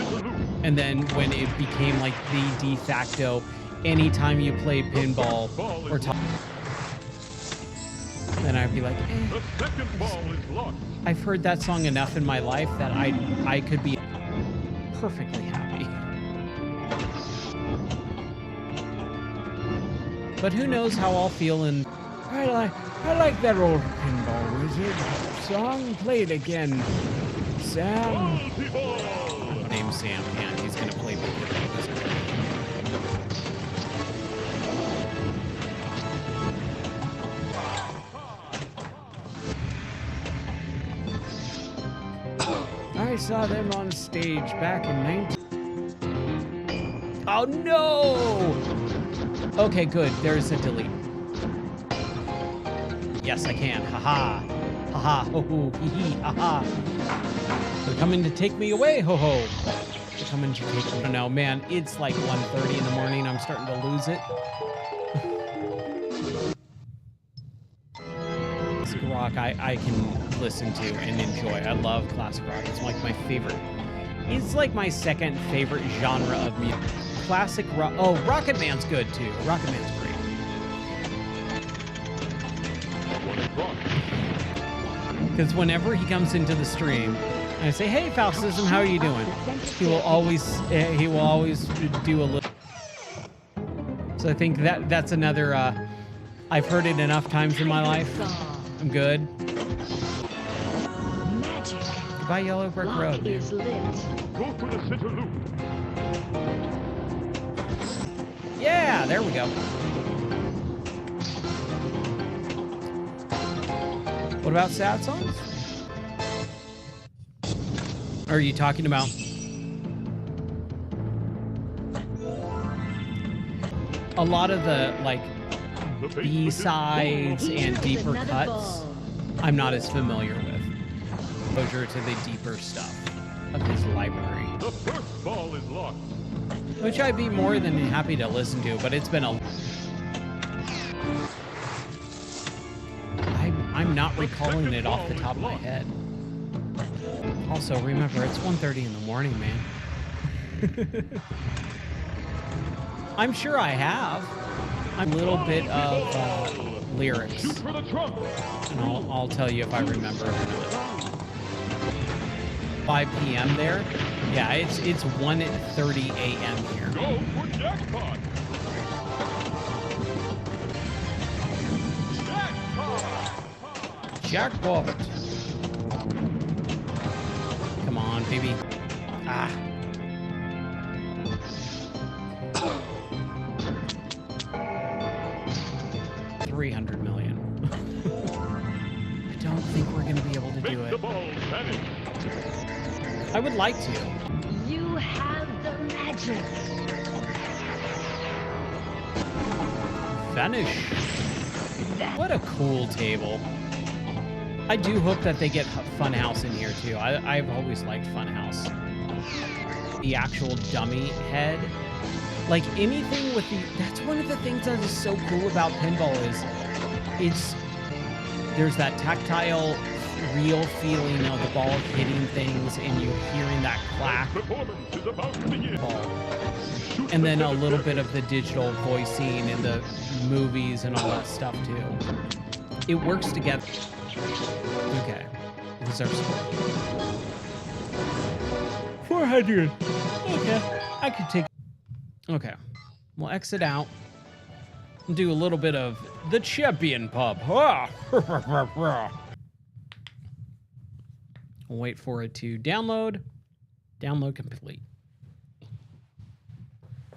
And then when it became like the de facto, anytime you played pinball or then I'd be like, The second ball is locked. I've heard that song enough in my life that I could be perfectly happy. But who knows how I'll feel in... I like that old Pinball Wizard song. Play it again, Sam. Multi-ball. Name's Sam, and he's gonna play with Pinball Wizard. I saw them on stage back in 19... Oh no! Okay, good. There's a delete. Yes, I can. Haha. Haha. Ho ho. Hee hee. Haha. They're coming to take me away. Ho ho. They're coming to take me. No, man. It's like 1:30 in the morning. I'm starting to lose it. Classic rock I can listen to and enjoy. I love classic rock. It's like my favorite. It's like my second favorite genre of music. Classic rock. Oh, Rocket Man's good too. Rocket Man's great. Because whenever he comes into the stream, and I say, "Hey, Faustism, how are you doing?" He will always do a little. So I think that's another. I've heard it enough times in my life. I'm good. Goodbye, Yellow Brick Road, dude. Go to the center loop. Yeah, there we go. What about sad songs? Are you talking about... A lot of the, like, B-sides and deeper cuts, I'm not as familiar with. Exposure to the deeper stuff of his library. The first ball is locked. Which I'd be more than happy to listen to, but it's been a... I'm not recalling it off the top of my head. Also, remember, it's 1:30 in the morning, man. I'm sure I have. A little bit of lyrics. Shoot for the trunk. And I'll tell you if I remember it or not. 5 p.m. there? Yeah, it's 1:30 a.m. here. Go for jackpot. Jackpot. Come on, baby. Ah. $300 million. I don't think we're gonna be able to do Make the it. ball vanish. I would like to. You have the magic. Vanish. What a cool table. I do hope that they get Funhouse in here too. I've always liked Funhouse. The actual dummy head. Like anything with the, that's one of the things that is so cool about pinball is there's that tactile, real feeling of the ball hitting things and you hearing that clack Performance is about to begin. ball. And then a little bit of the digital voicing and the movies and all that stuff too. It works together. Okay. This is our score. 400. Okay. I could take. Okay. We'll exit out. And do a little bit of the champion pub. We'll wait for it to download. Download complete.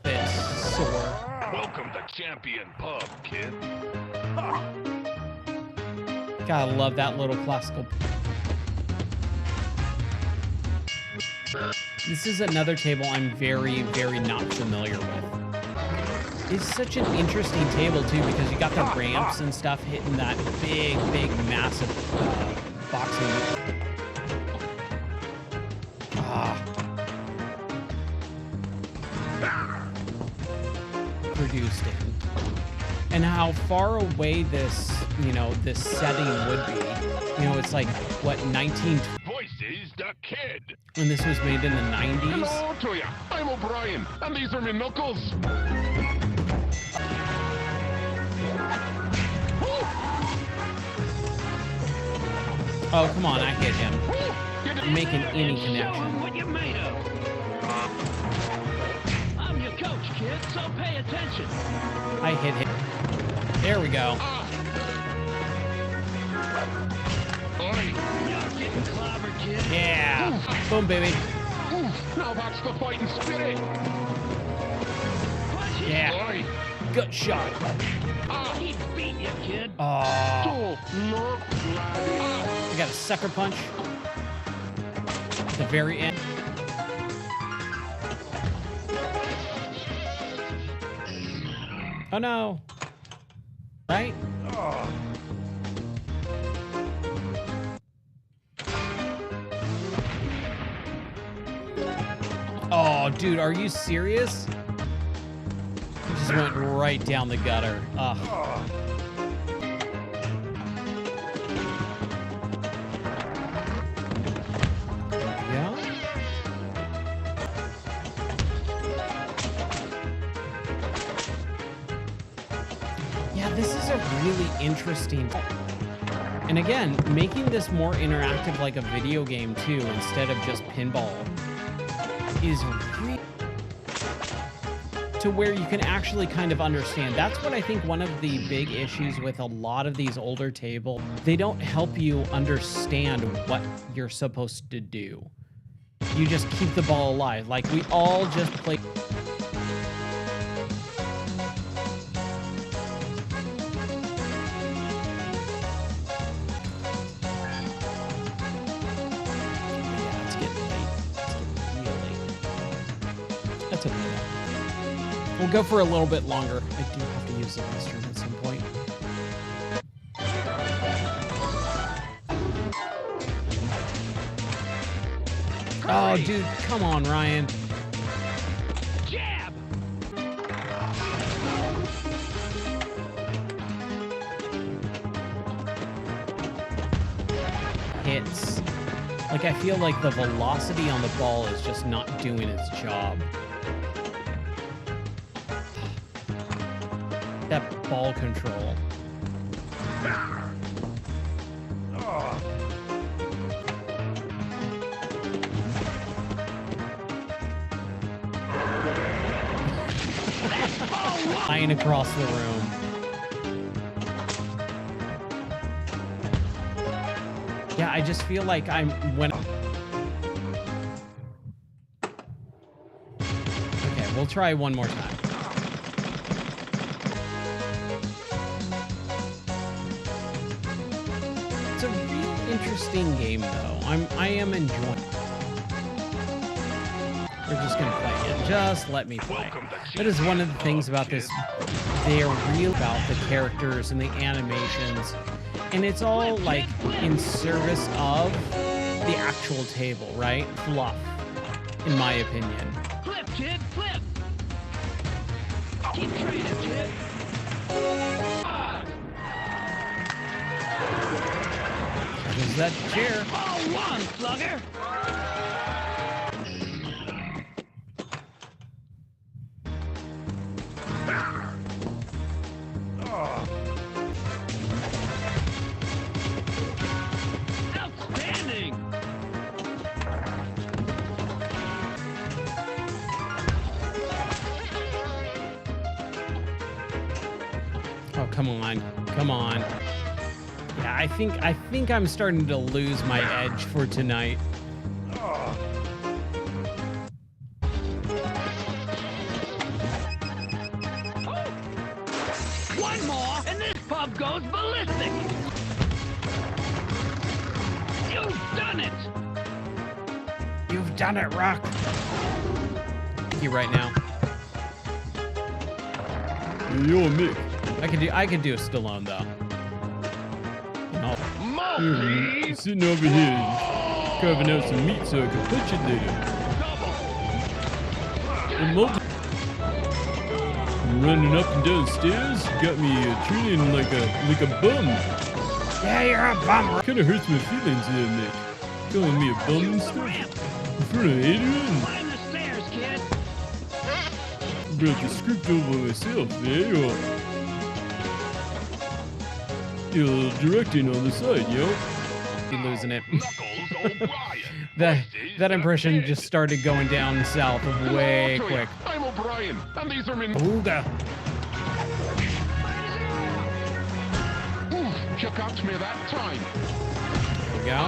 Bit sore. Welcome to Champion Pub, kid. Gotta love that little classical. This is another table I'm very, very not familiar with. It's such an interesting table too because you got the ramps and stuff hitting that big, massive boxing. Produced in. And how far away this, this setting would be. It's like, what, 19... Voices the kid. And this was made in the 90s? Hello to ya. I'm O'Brien, and these are me knuckles. Oh, come on, I hit him. Making any connection. What you made of? I'm your coach, kid, so pay attention. I hit him. There we go. You're getting clobbered, kid. Yeah. Boom, baby. Now that's the fighting spirit. Punch it. Yeah. Good shot. He beat you, kid. Oh. Oh, look, I got a sucker punch. At the very end. Oh no. Right? Oh, dude, are you serious? Just went right down the gutter. Ugh. Yeah. Yeah, this is a really interesting. And again, making this more interactive like a video game too, instead of just pinball, is really to where you can actually kind of understand. That's what I think one of the big issues with a lot of these older tables. They don't help you understand what you're supposed to do. You just keep the ball alive. Like we all just play. That's okay. We'll go for a little bit longer. I do have to use the restroom at some point. Oh, dude, come on, Ryan. Jab. Hits. Like, I feel like the velocity on the ball is just not doing its job. That ball control. Flying across the room. Yeah, I just feel like I'm when. Okay, we'll try one more time. It's a real interesting game, though. I am enjoying. We're just gonna play it. Just let me play. That is one of the things about this. They are real about the characters and the animations, and it's all like in service of the actual table, right? Fluff, in my opinion. Flip, kid, flip. Keep training, kid. There's that chair. Ball one, slugger. Outstanding. Oh, come on. Come on. Yeah, I think I'm starting to lose my edge for tonight. One more, and this pub goes ballistic. You've done it. You've done it, Rock. You right now. Yo, Mick. I could do a Stallone though. I'm sitting over here carving out some meat so I can punch it later. I'm running up and down stairs. Got me treating like a bum. Yeah, you're a bum. Kind of hurts my feelings there, Nick. Calling me a bum and stuff. In front of Adrian. Climb the stairs, kid. Brought the script over myself, eh? You're directing on the side, yo. Be losing it. that impression just started going down south way quick. I'm O'Brien, and these are my... Ooga. Oof, you got me that time. There we go.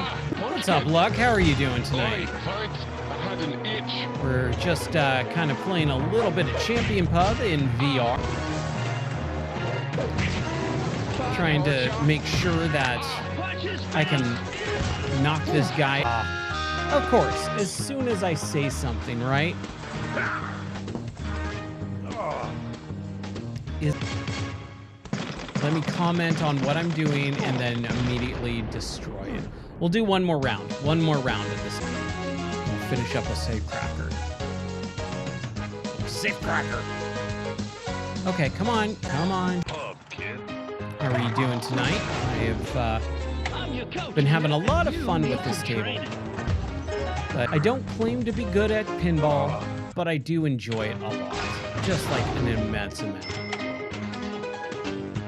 What's up, Luck? How are you doing tonight? Fine, thanks. I had an itch. We're just kind of playing a little bit of Champion Pub in VR. Trying to make sure that I can knock this guy off. Of course, as soon as I say something, right? Let me comment on what I'm doing and then immediately destroy it. We'll do one more round. One more round of this. We'll finish up a safe cracker. Safe cracker. Okay, come on. Come on. How are you doing tonight? I have been having a lot of fun with this table. But I don't claim to be good at pinball, but I do enjoy it a lot. Just like an immense amount.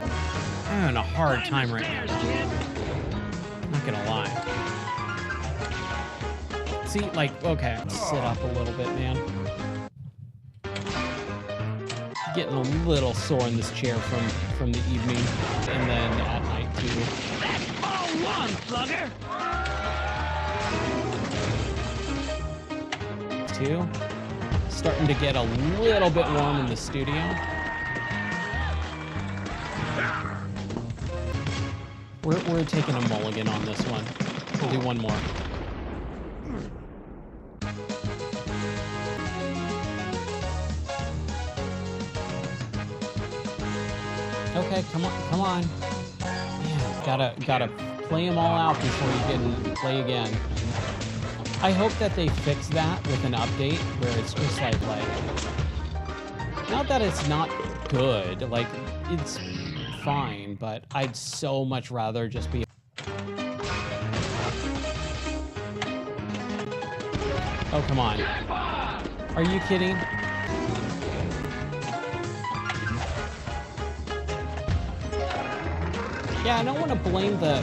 I'm having a hard time right now. Not gonna lie. See, like, okay, sit up a little bit, man. Getting a little sore in this chair from the evening and then at night too. That's ball one, slugger. Too. Starting to get a little bit warm in the studio. We're taking a mulligan on this one. We'll do one more. Okay, come on. Man, gotta play them all out before you can play again. I hope that they fix that with an update where it's just like, not that it's not good, like, it's fine, but I'd so much rather just be... Oh, come on. Are you kidding? Yeah, I don't want to blame the...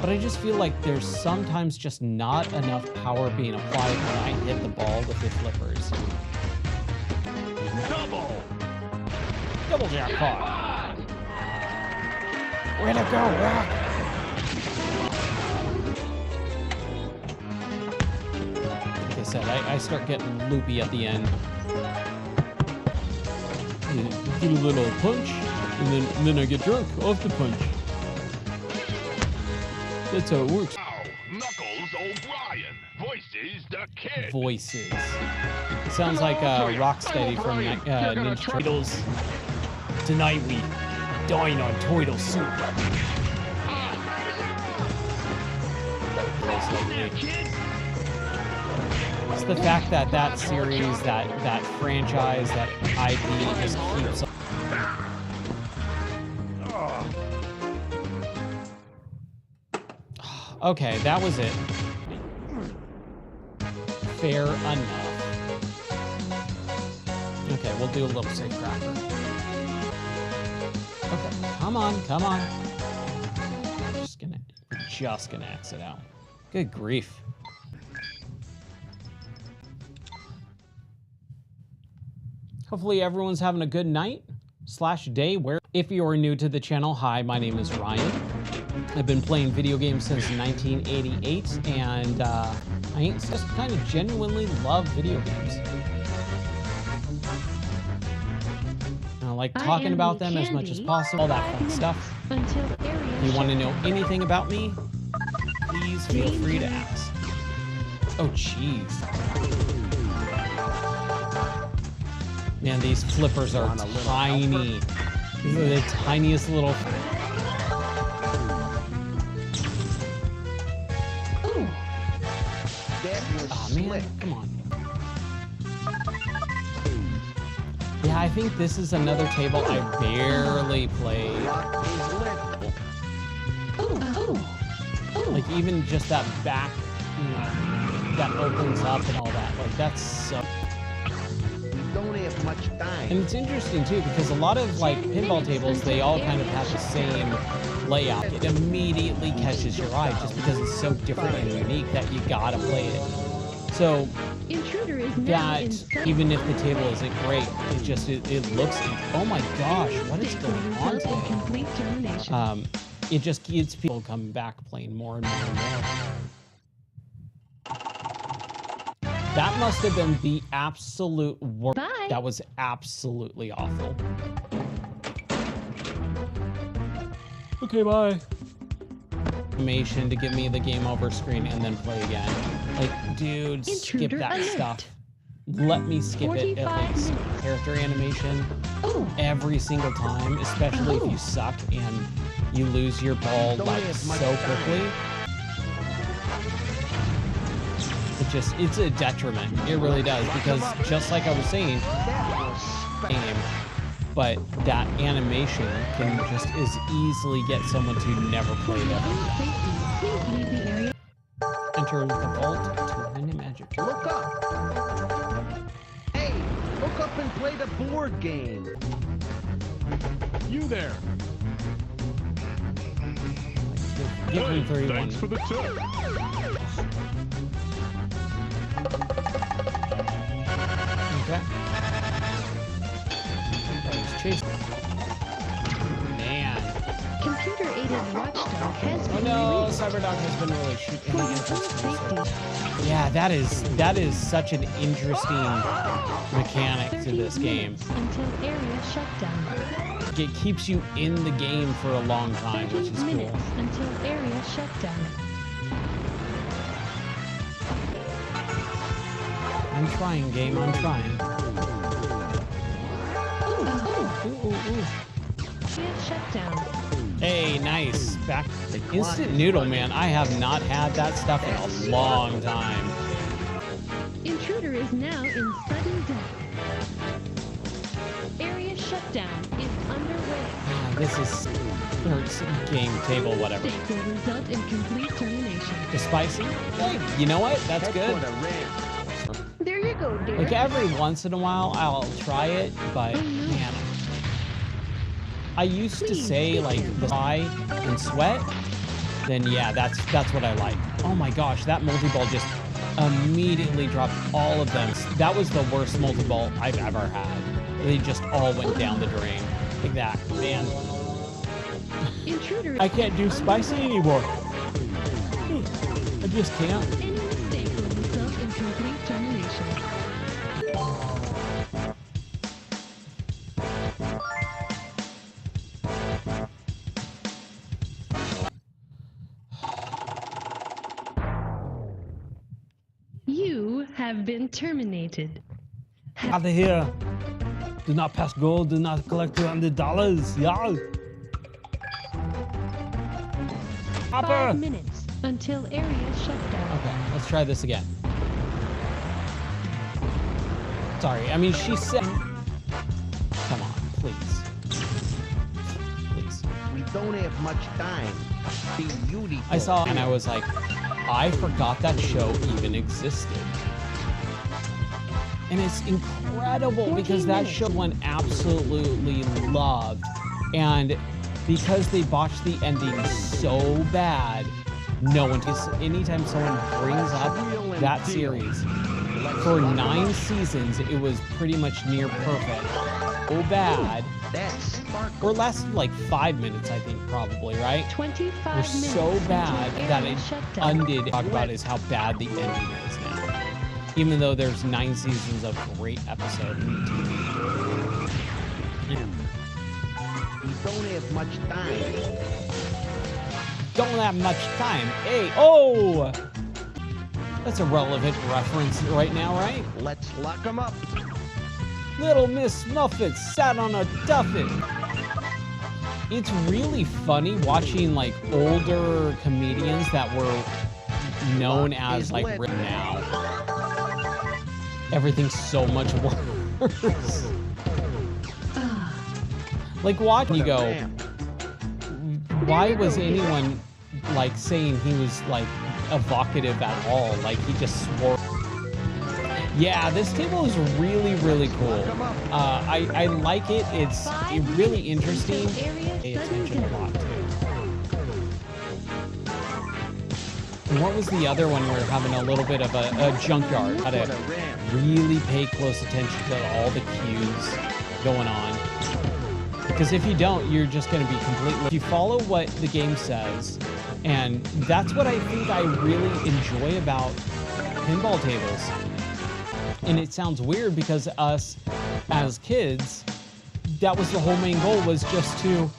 But I just feel like there's sometimes just not enough power being applied when I hit the ball with the flippers. Double jackpot! Way to go, Rock! said, I start getting loopy at the end. You do a little punch, and then I get drunk off the punch. That's how it works. Now, Knuckles O'Brien voices the kid. Voices. Sounds like Rocksteady from Ninja Turtles. Tonight we dine on turtle soup. It's the fact that that series, that franchise, that IP just keeps. Okay, that was it. Fair enough. Okay, we'll do a little safe cracker. Okay, come on, come on. We're just gonna exit out. Good grief. Hopefully everyone's having a good night / day. Where, if you're new to the channel, hi, my name is Ryan. I've been playing video games since 1988, and I just kind of genuinely love video games. I like talking about them as much as possible, all that fun stuff. If you want to know anything about me, please feel free to ask. Oh, jeez. Man, these flippers are tiny. These are the tiniest little... Oh man, come on. Yeah, I think this is another table I barely played. Like even just that back, you know, that opens up and all that. Like that's so... Don't have much time. And it's interesting too because a lot of like pinball tables, they all kind of have the same layout. It immediately catches your eye just because it's so different and unique that you gotta play it. So that even if the table isn't great, it looks, oh my gosh, what is going on today? It just gets people coming back playing more and more and more. That must have been the absolute worst. That was absolutely awful. Okay, bye. Animation to give me the game over screen and then play again. Like, dude, skip that stuff. Let me skip it at least. Character animation every single time, especially if you suck and you lose your ball like so quickly. It's a detriment. It really does, because just like I was saying, game, but that animation can just as easily get someone to never play it ever again. Enter the vault to win a magic. Look up! Hey, look up and play the board game. You there. Give him 31. Thanks for the tip. Okay. That was chasing. Man. Computer-aided watchdog has Oh been no, released. Cyberdog has been really shooting For against your us. safety. Yeah, that is such an interesting mechanic to 30 this game. minutes until area shutdown. It keeps you in the game for a long time, 30 which is minutes cool. until area shutdown. I'm trying, game. I'm trying. Ooh, ooh, ooh. Area shutdown. Hey, nice. Back. Instant noodle, man. I have not had that stuff in a long time. Intruder is now in sudden death. Area shutdown is underway. Man, this is game table, whatever. Mistake will result in complete termination. The spicy? Hey, you know what? That's good. There you go, dear. Like every once in a while, I'll try it, but man, I used to say like the pie and sweat. Then yeah, that's what I like. Oh my gosh, that multi-ball just immediately dropped all of them. That was the worst multi-ball I've ever had. They just all went down the drain like that, man. Intruder. I can't do spicy anymore. I just can't. Any mistake will result in complete termination. have been terminated. Out of here. Do not pass go. Do not collect $200. Yeah. 5 minutes until area shutdown. Okay, let's try this again. Sorry, I mean, she said... Come on, please. Please. We don't have much time. Be beautiful. I saw and I was like, I forgot that show even existed. And it's incredible because that show one absolutely loved. And because they botched the ending so bad, no one, anytime someone brings up that series, for 9 seasons, it was pretty much near perfect. So bad. Or less like 5 minutes, I think, probably, right? 25 We're minutes. so bad that it shutdown. undid. Talk about is how bad the ending is now. Even though there's 9 seasons of great episode TV. We don't have much time. Don't have much time. Hey, oh! That's a relevant reference right now, right? Let's lock them up. Little Miss Muffet sat on a duffet. It's really funny watching like older comedians that were known as like right now. Everything's so much worse. Like watching you go, why was anyone like saying he was like evocative at all? Like he just swore. Yeah, this table is really, really cool. I like it. It's really interesting. Pay attention a lot too. And what was the other one? We're having a little bit of a junkyard. Gotta really pay close attention to all the cues going on. Because if you don't, you're just going to be completely... If you follow what the game says, and that's what I think I really enjoy about pinball tables. And it sounds weird because us, as kids, that was the whole main goal, was just to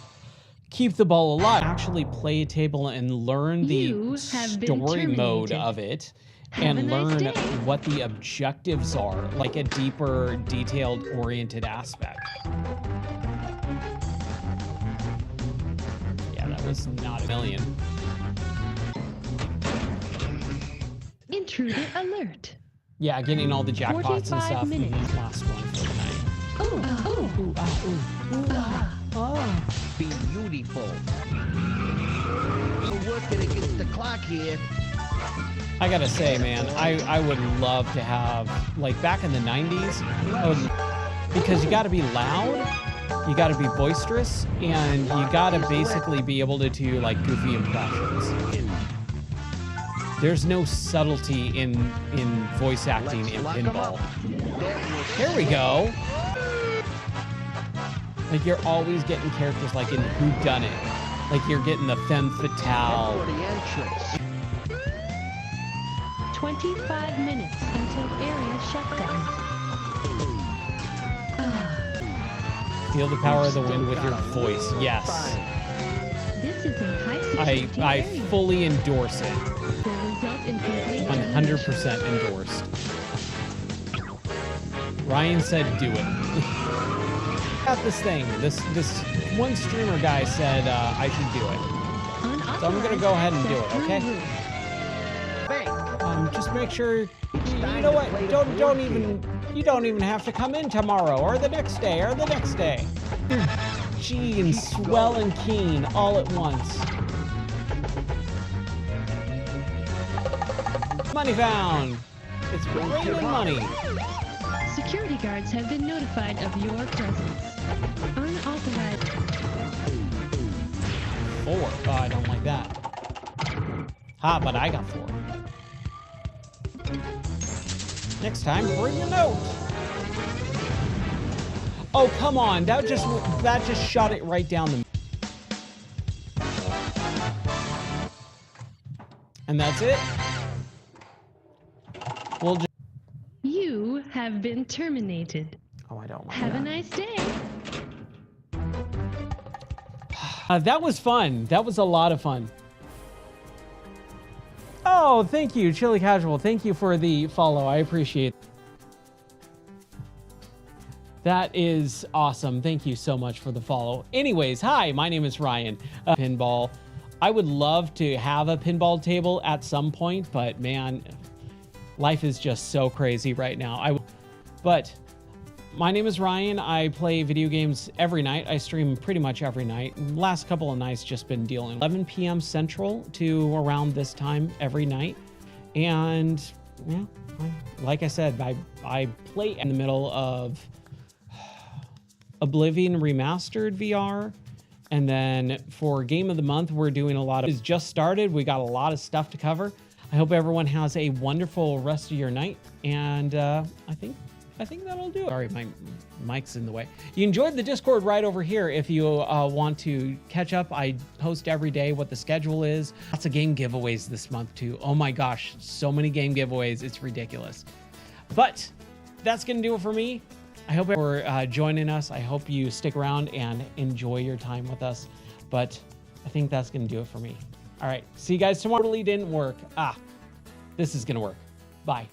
keep the ball alive. Actually play a table and learn the story mode of it. And learn what the objectives are, like a deeper, detailed, oriented aspect. Was not a million. Intruder alert. Yeah, getting all the jackpots and stuff. Minutes. Last one for the night. Be beautiful. We're working against the clock here. I gotta say, man, I would love to have, like back in the 90s, because you gotta be loud. You got to be boisterous, and you got to basically be able to do like goofy impressions. There's no subtlety in voice acting in pinball. Here we go. Like you're always getting characters like in Who Done It. Like you're getting the femme fatale. 25 minutes until area shutdown. Feel the power of the wind with your voice. Yes. This is a high I fully endorse it. will result in 100% endorsed. Ryan said do it. Got this thing. This one streamer guy said I should do it. So I'm gonna go ahead and do it, okay? Just make sure, you know what, you don't even have to come in tomorrow or the next day or the next day. You're G and swell and keen all at once. Money found. It's raining money. Security guards have been notified of your presence. Unauthorized. 4. Oh, I don't like that. Ha, but I got 4. Next time, bring a note. Oh, come on. That just shot it right down the... And that's it. We'll just... You have been terminated. Oh, I don't like Have that. a nice day. That was fun. That was a lot of fun. Oh, thank you, Chili Casual. Thank you for the follow. I appreciate it. That is awesome. Thank you so much for the follow. Anyways, hi, my name is Ryan. Pinball. I would love to have a pinball table at some point, but man, life is just so crazy right now. But my name is Ryan. I play video games every night. I stream pretty much every night. Last couple of nights just been dealing 11 p.m. Central to around this time every night. And yeah, like I said, I play in the middle of Oblivion Remastered VR. And then for Game of the Month, we're doing a lot of, it's just started. We got a lot of stuff to cover. I hope everyone has a wonderful rest of your night. And I think that'll do it. Sorry, my mic's in the way. You enjoyed the Discord right over here. If you want to catch up, I post every day what the schedule is. Lots of game giveaways this month too. Oh my gosh, so many game giveaways. It's ridiculous. But that's gonna do it for me. I hope you're joining us. I hope you stick around and enjoy your time with us. But I think that's gonna do it for me. All right, see you guys tomorrow. Totally didn't work. This is gonna work. Bye.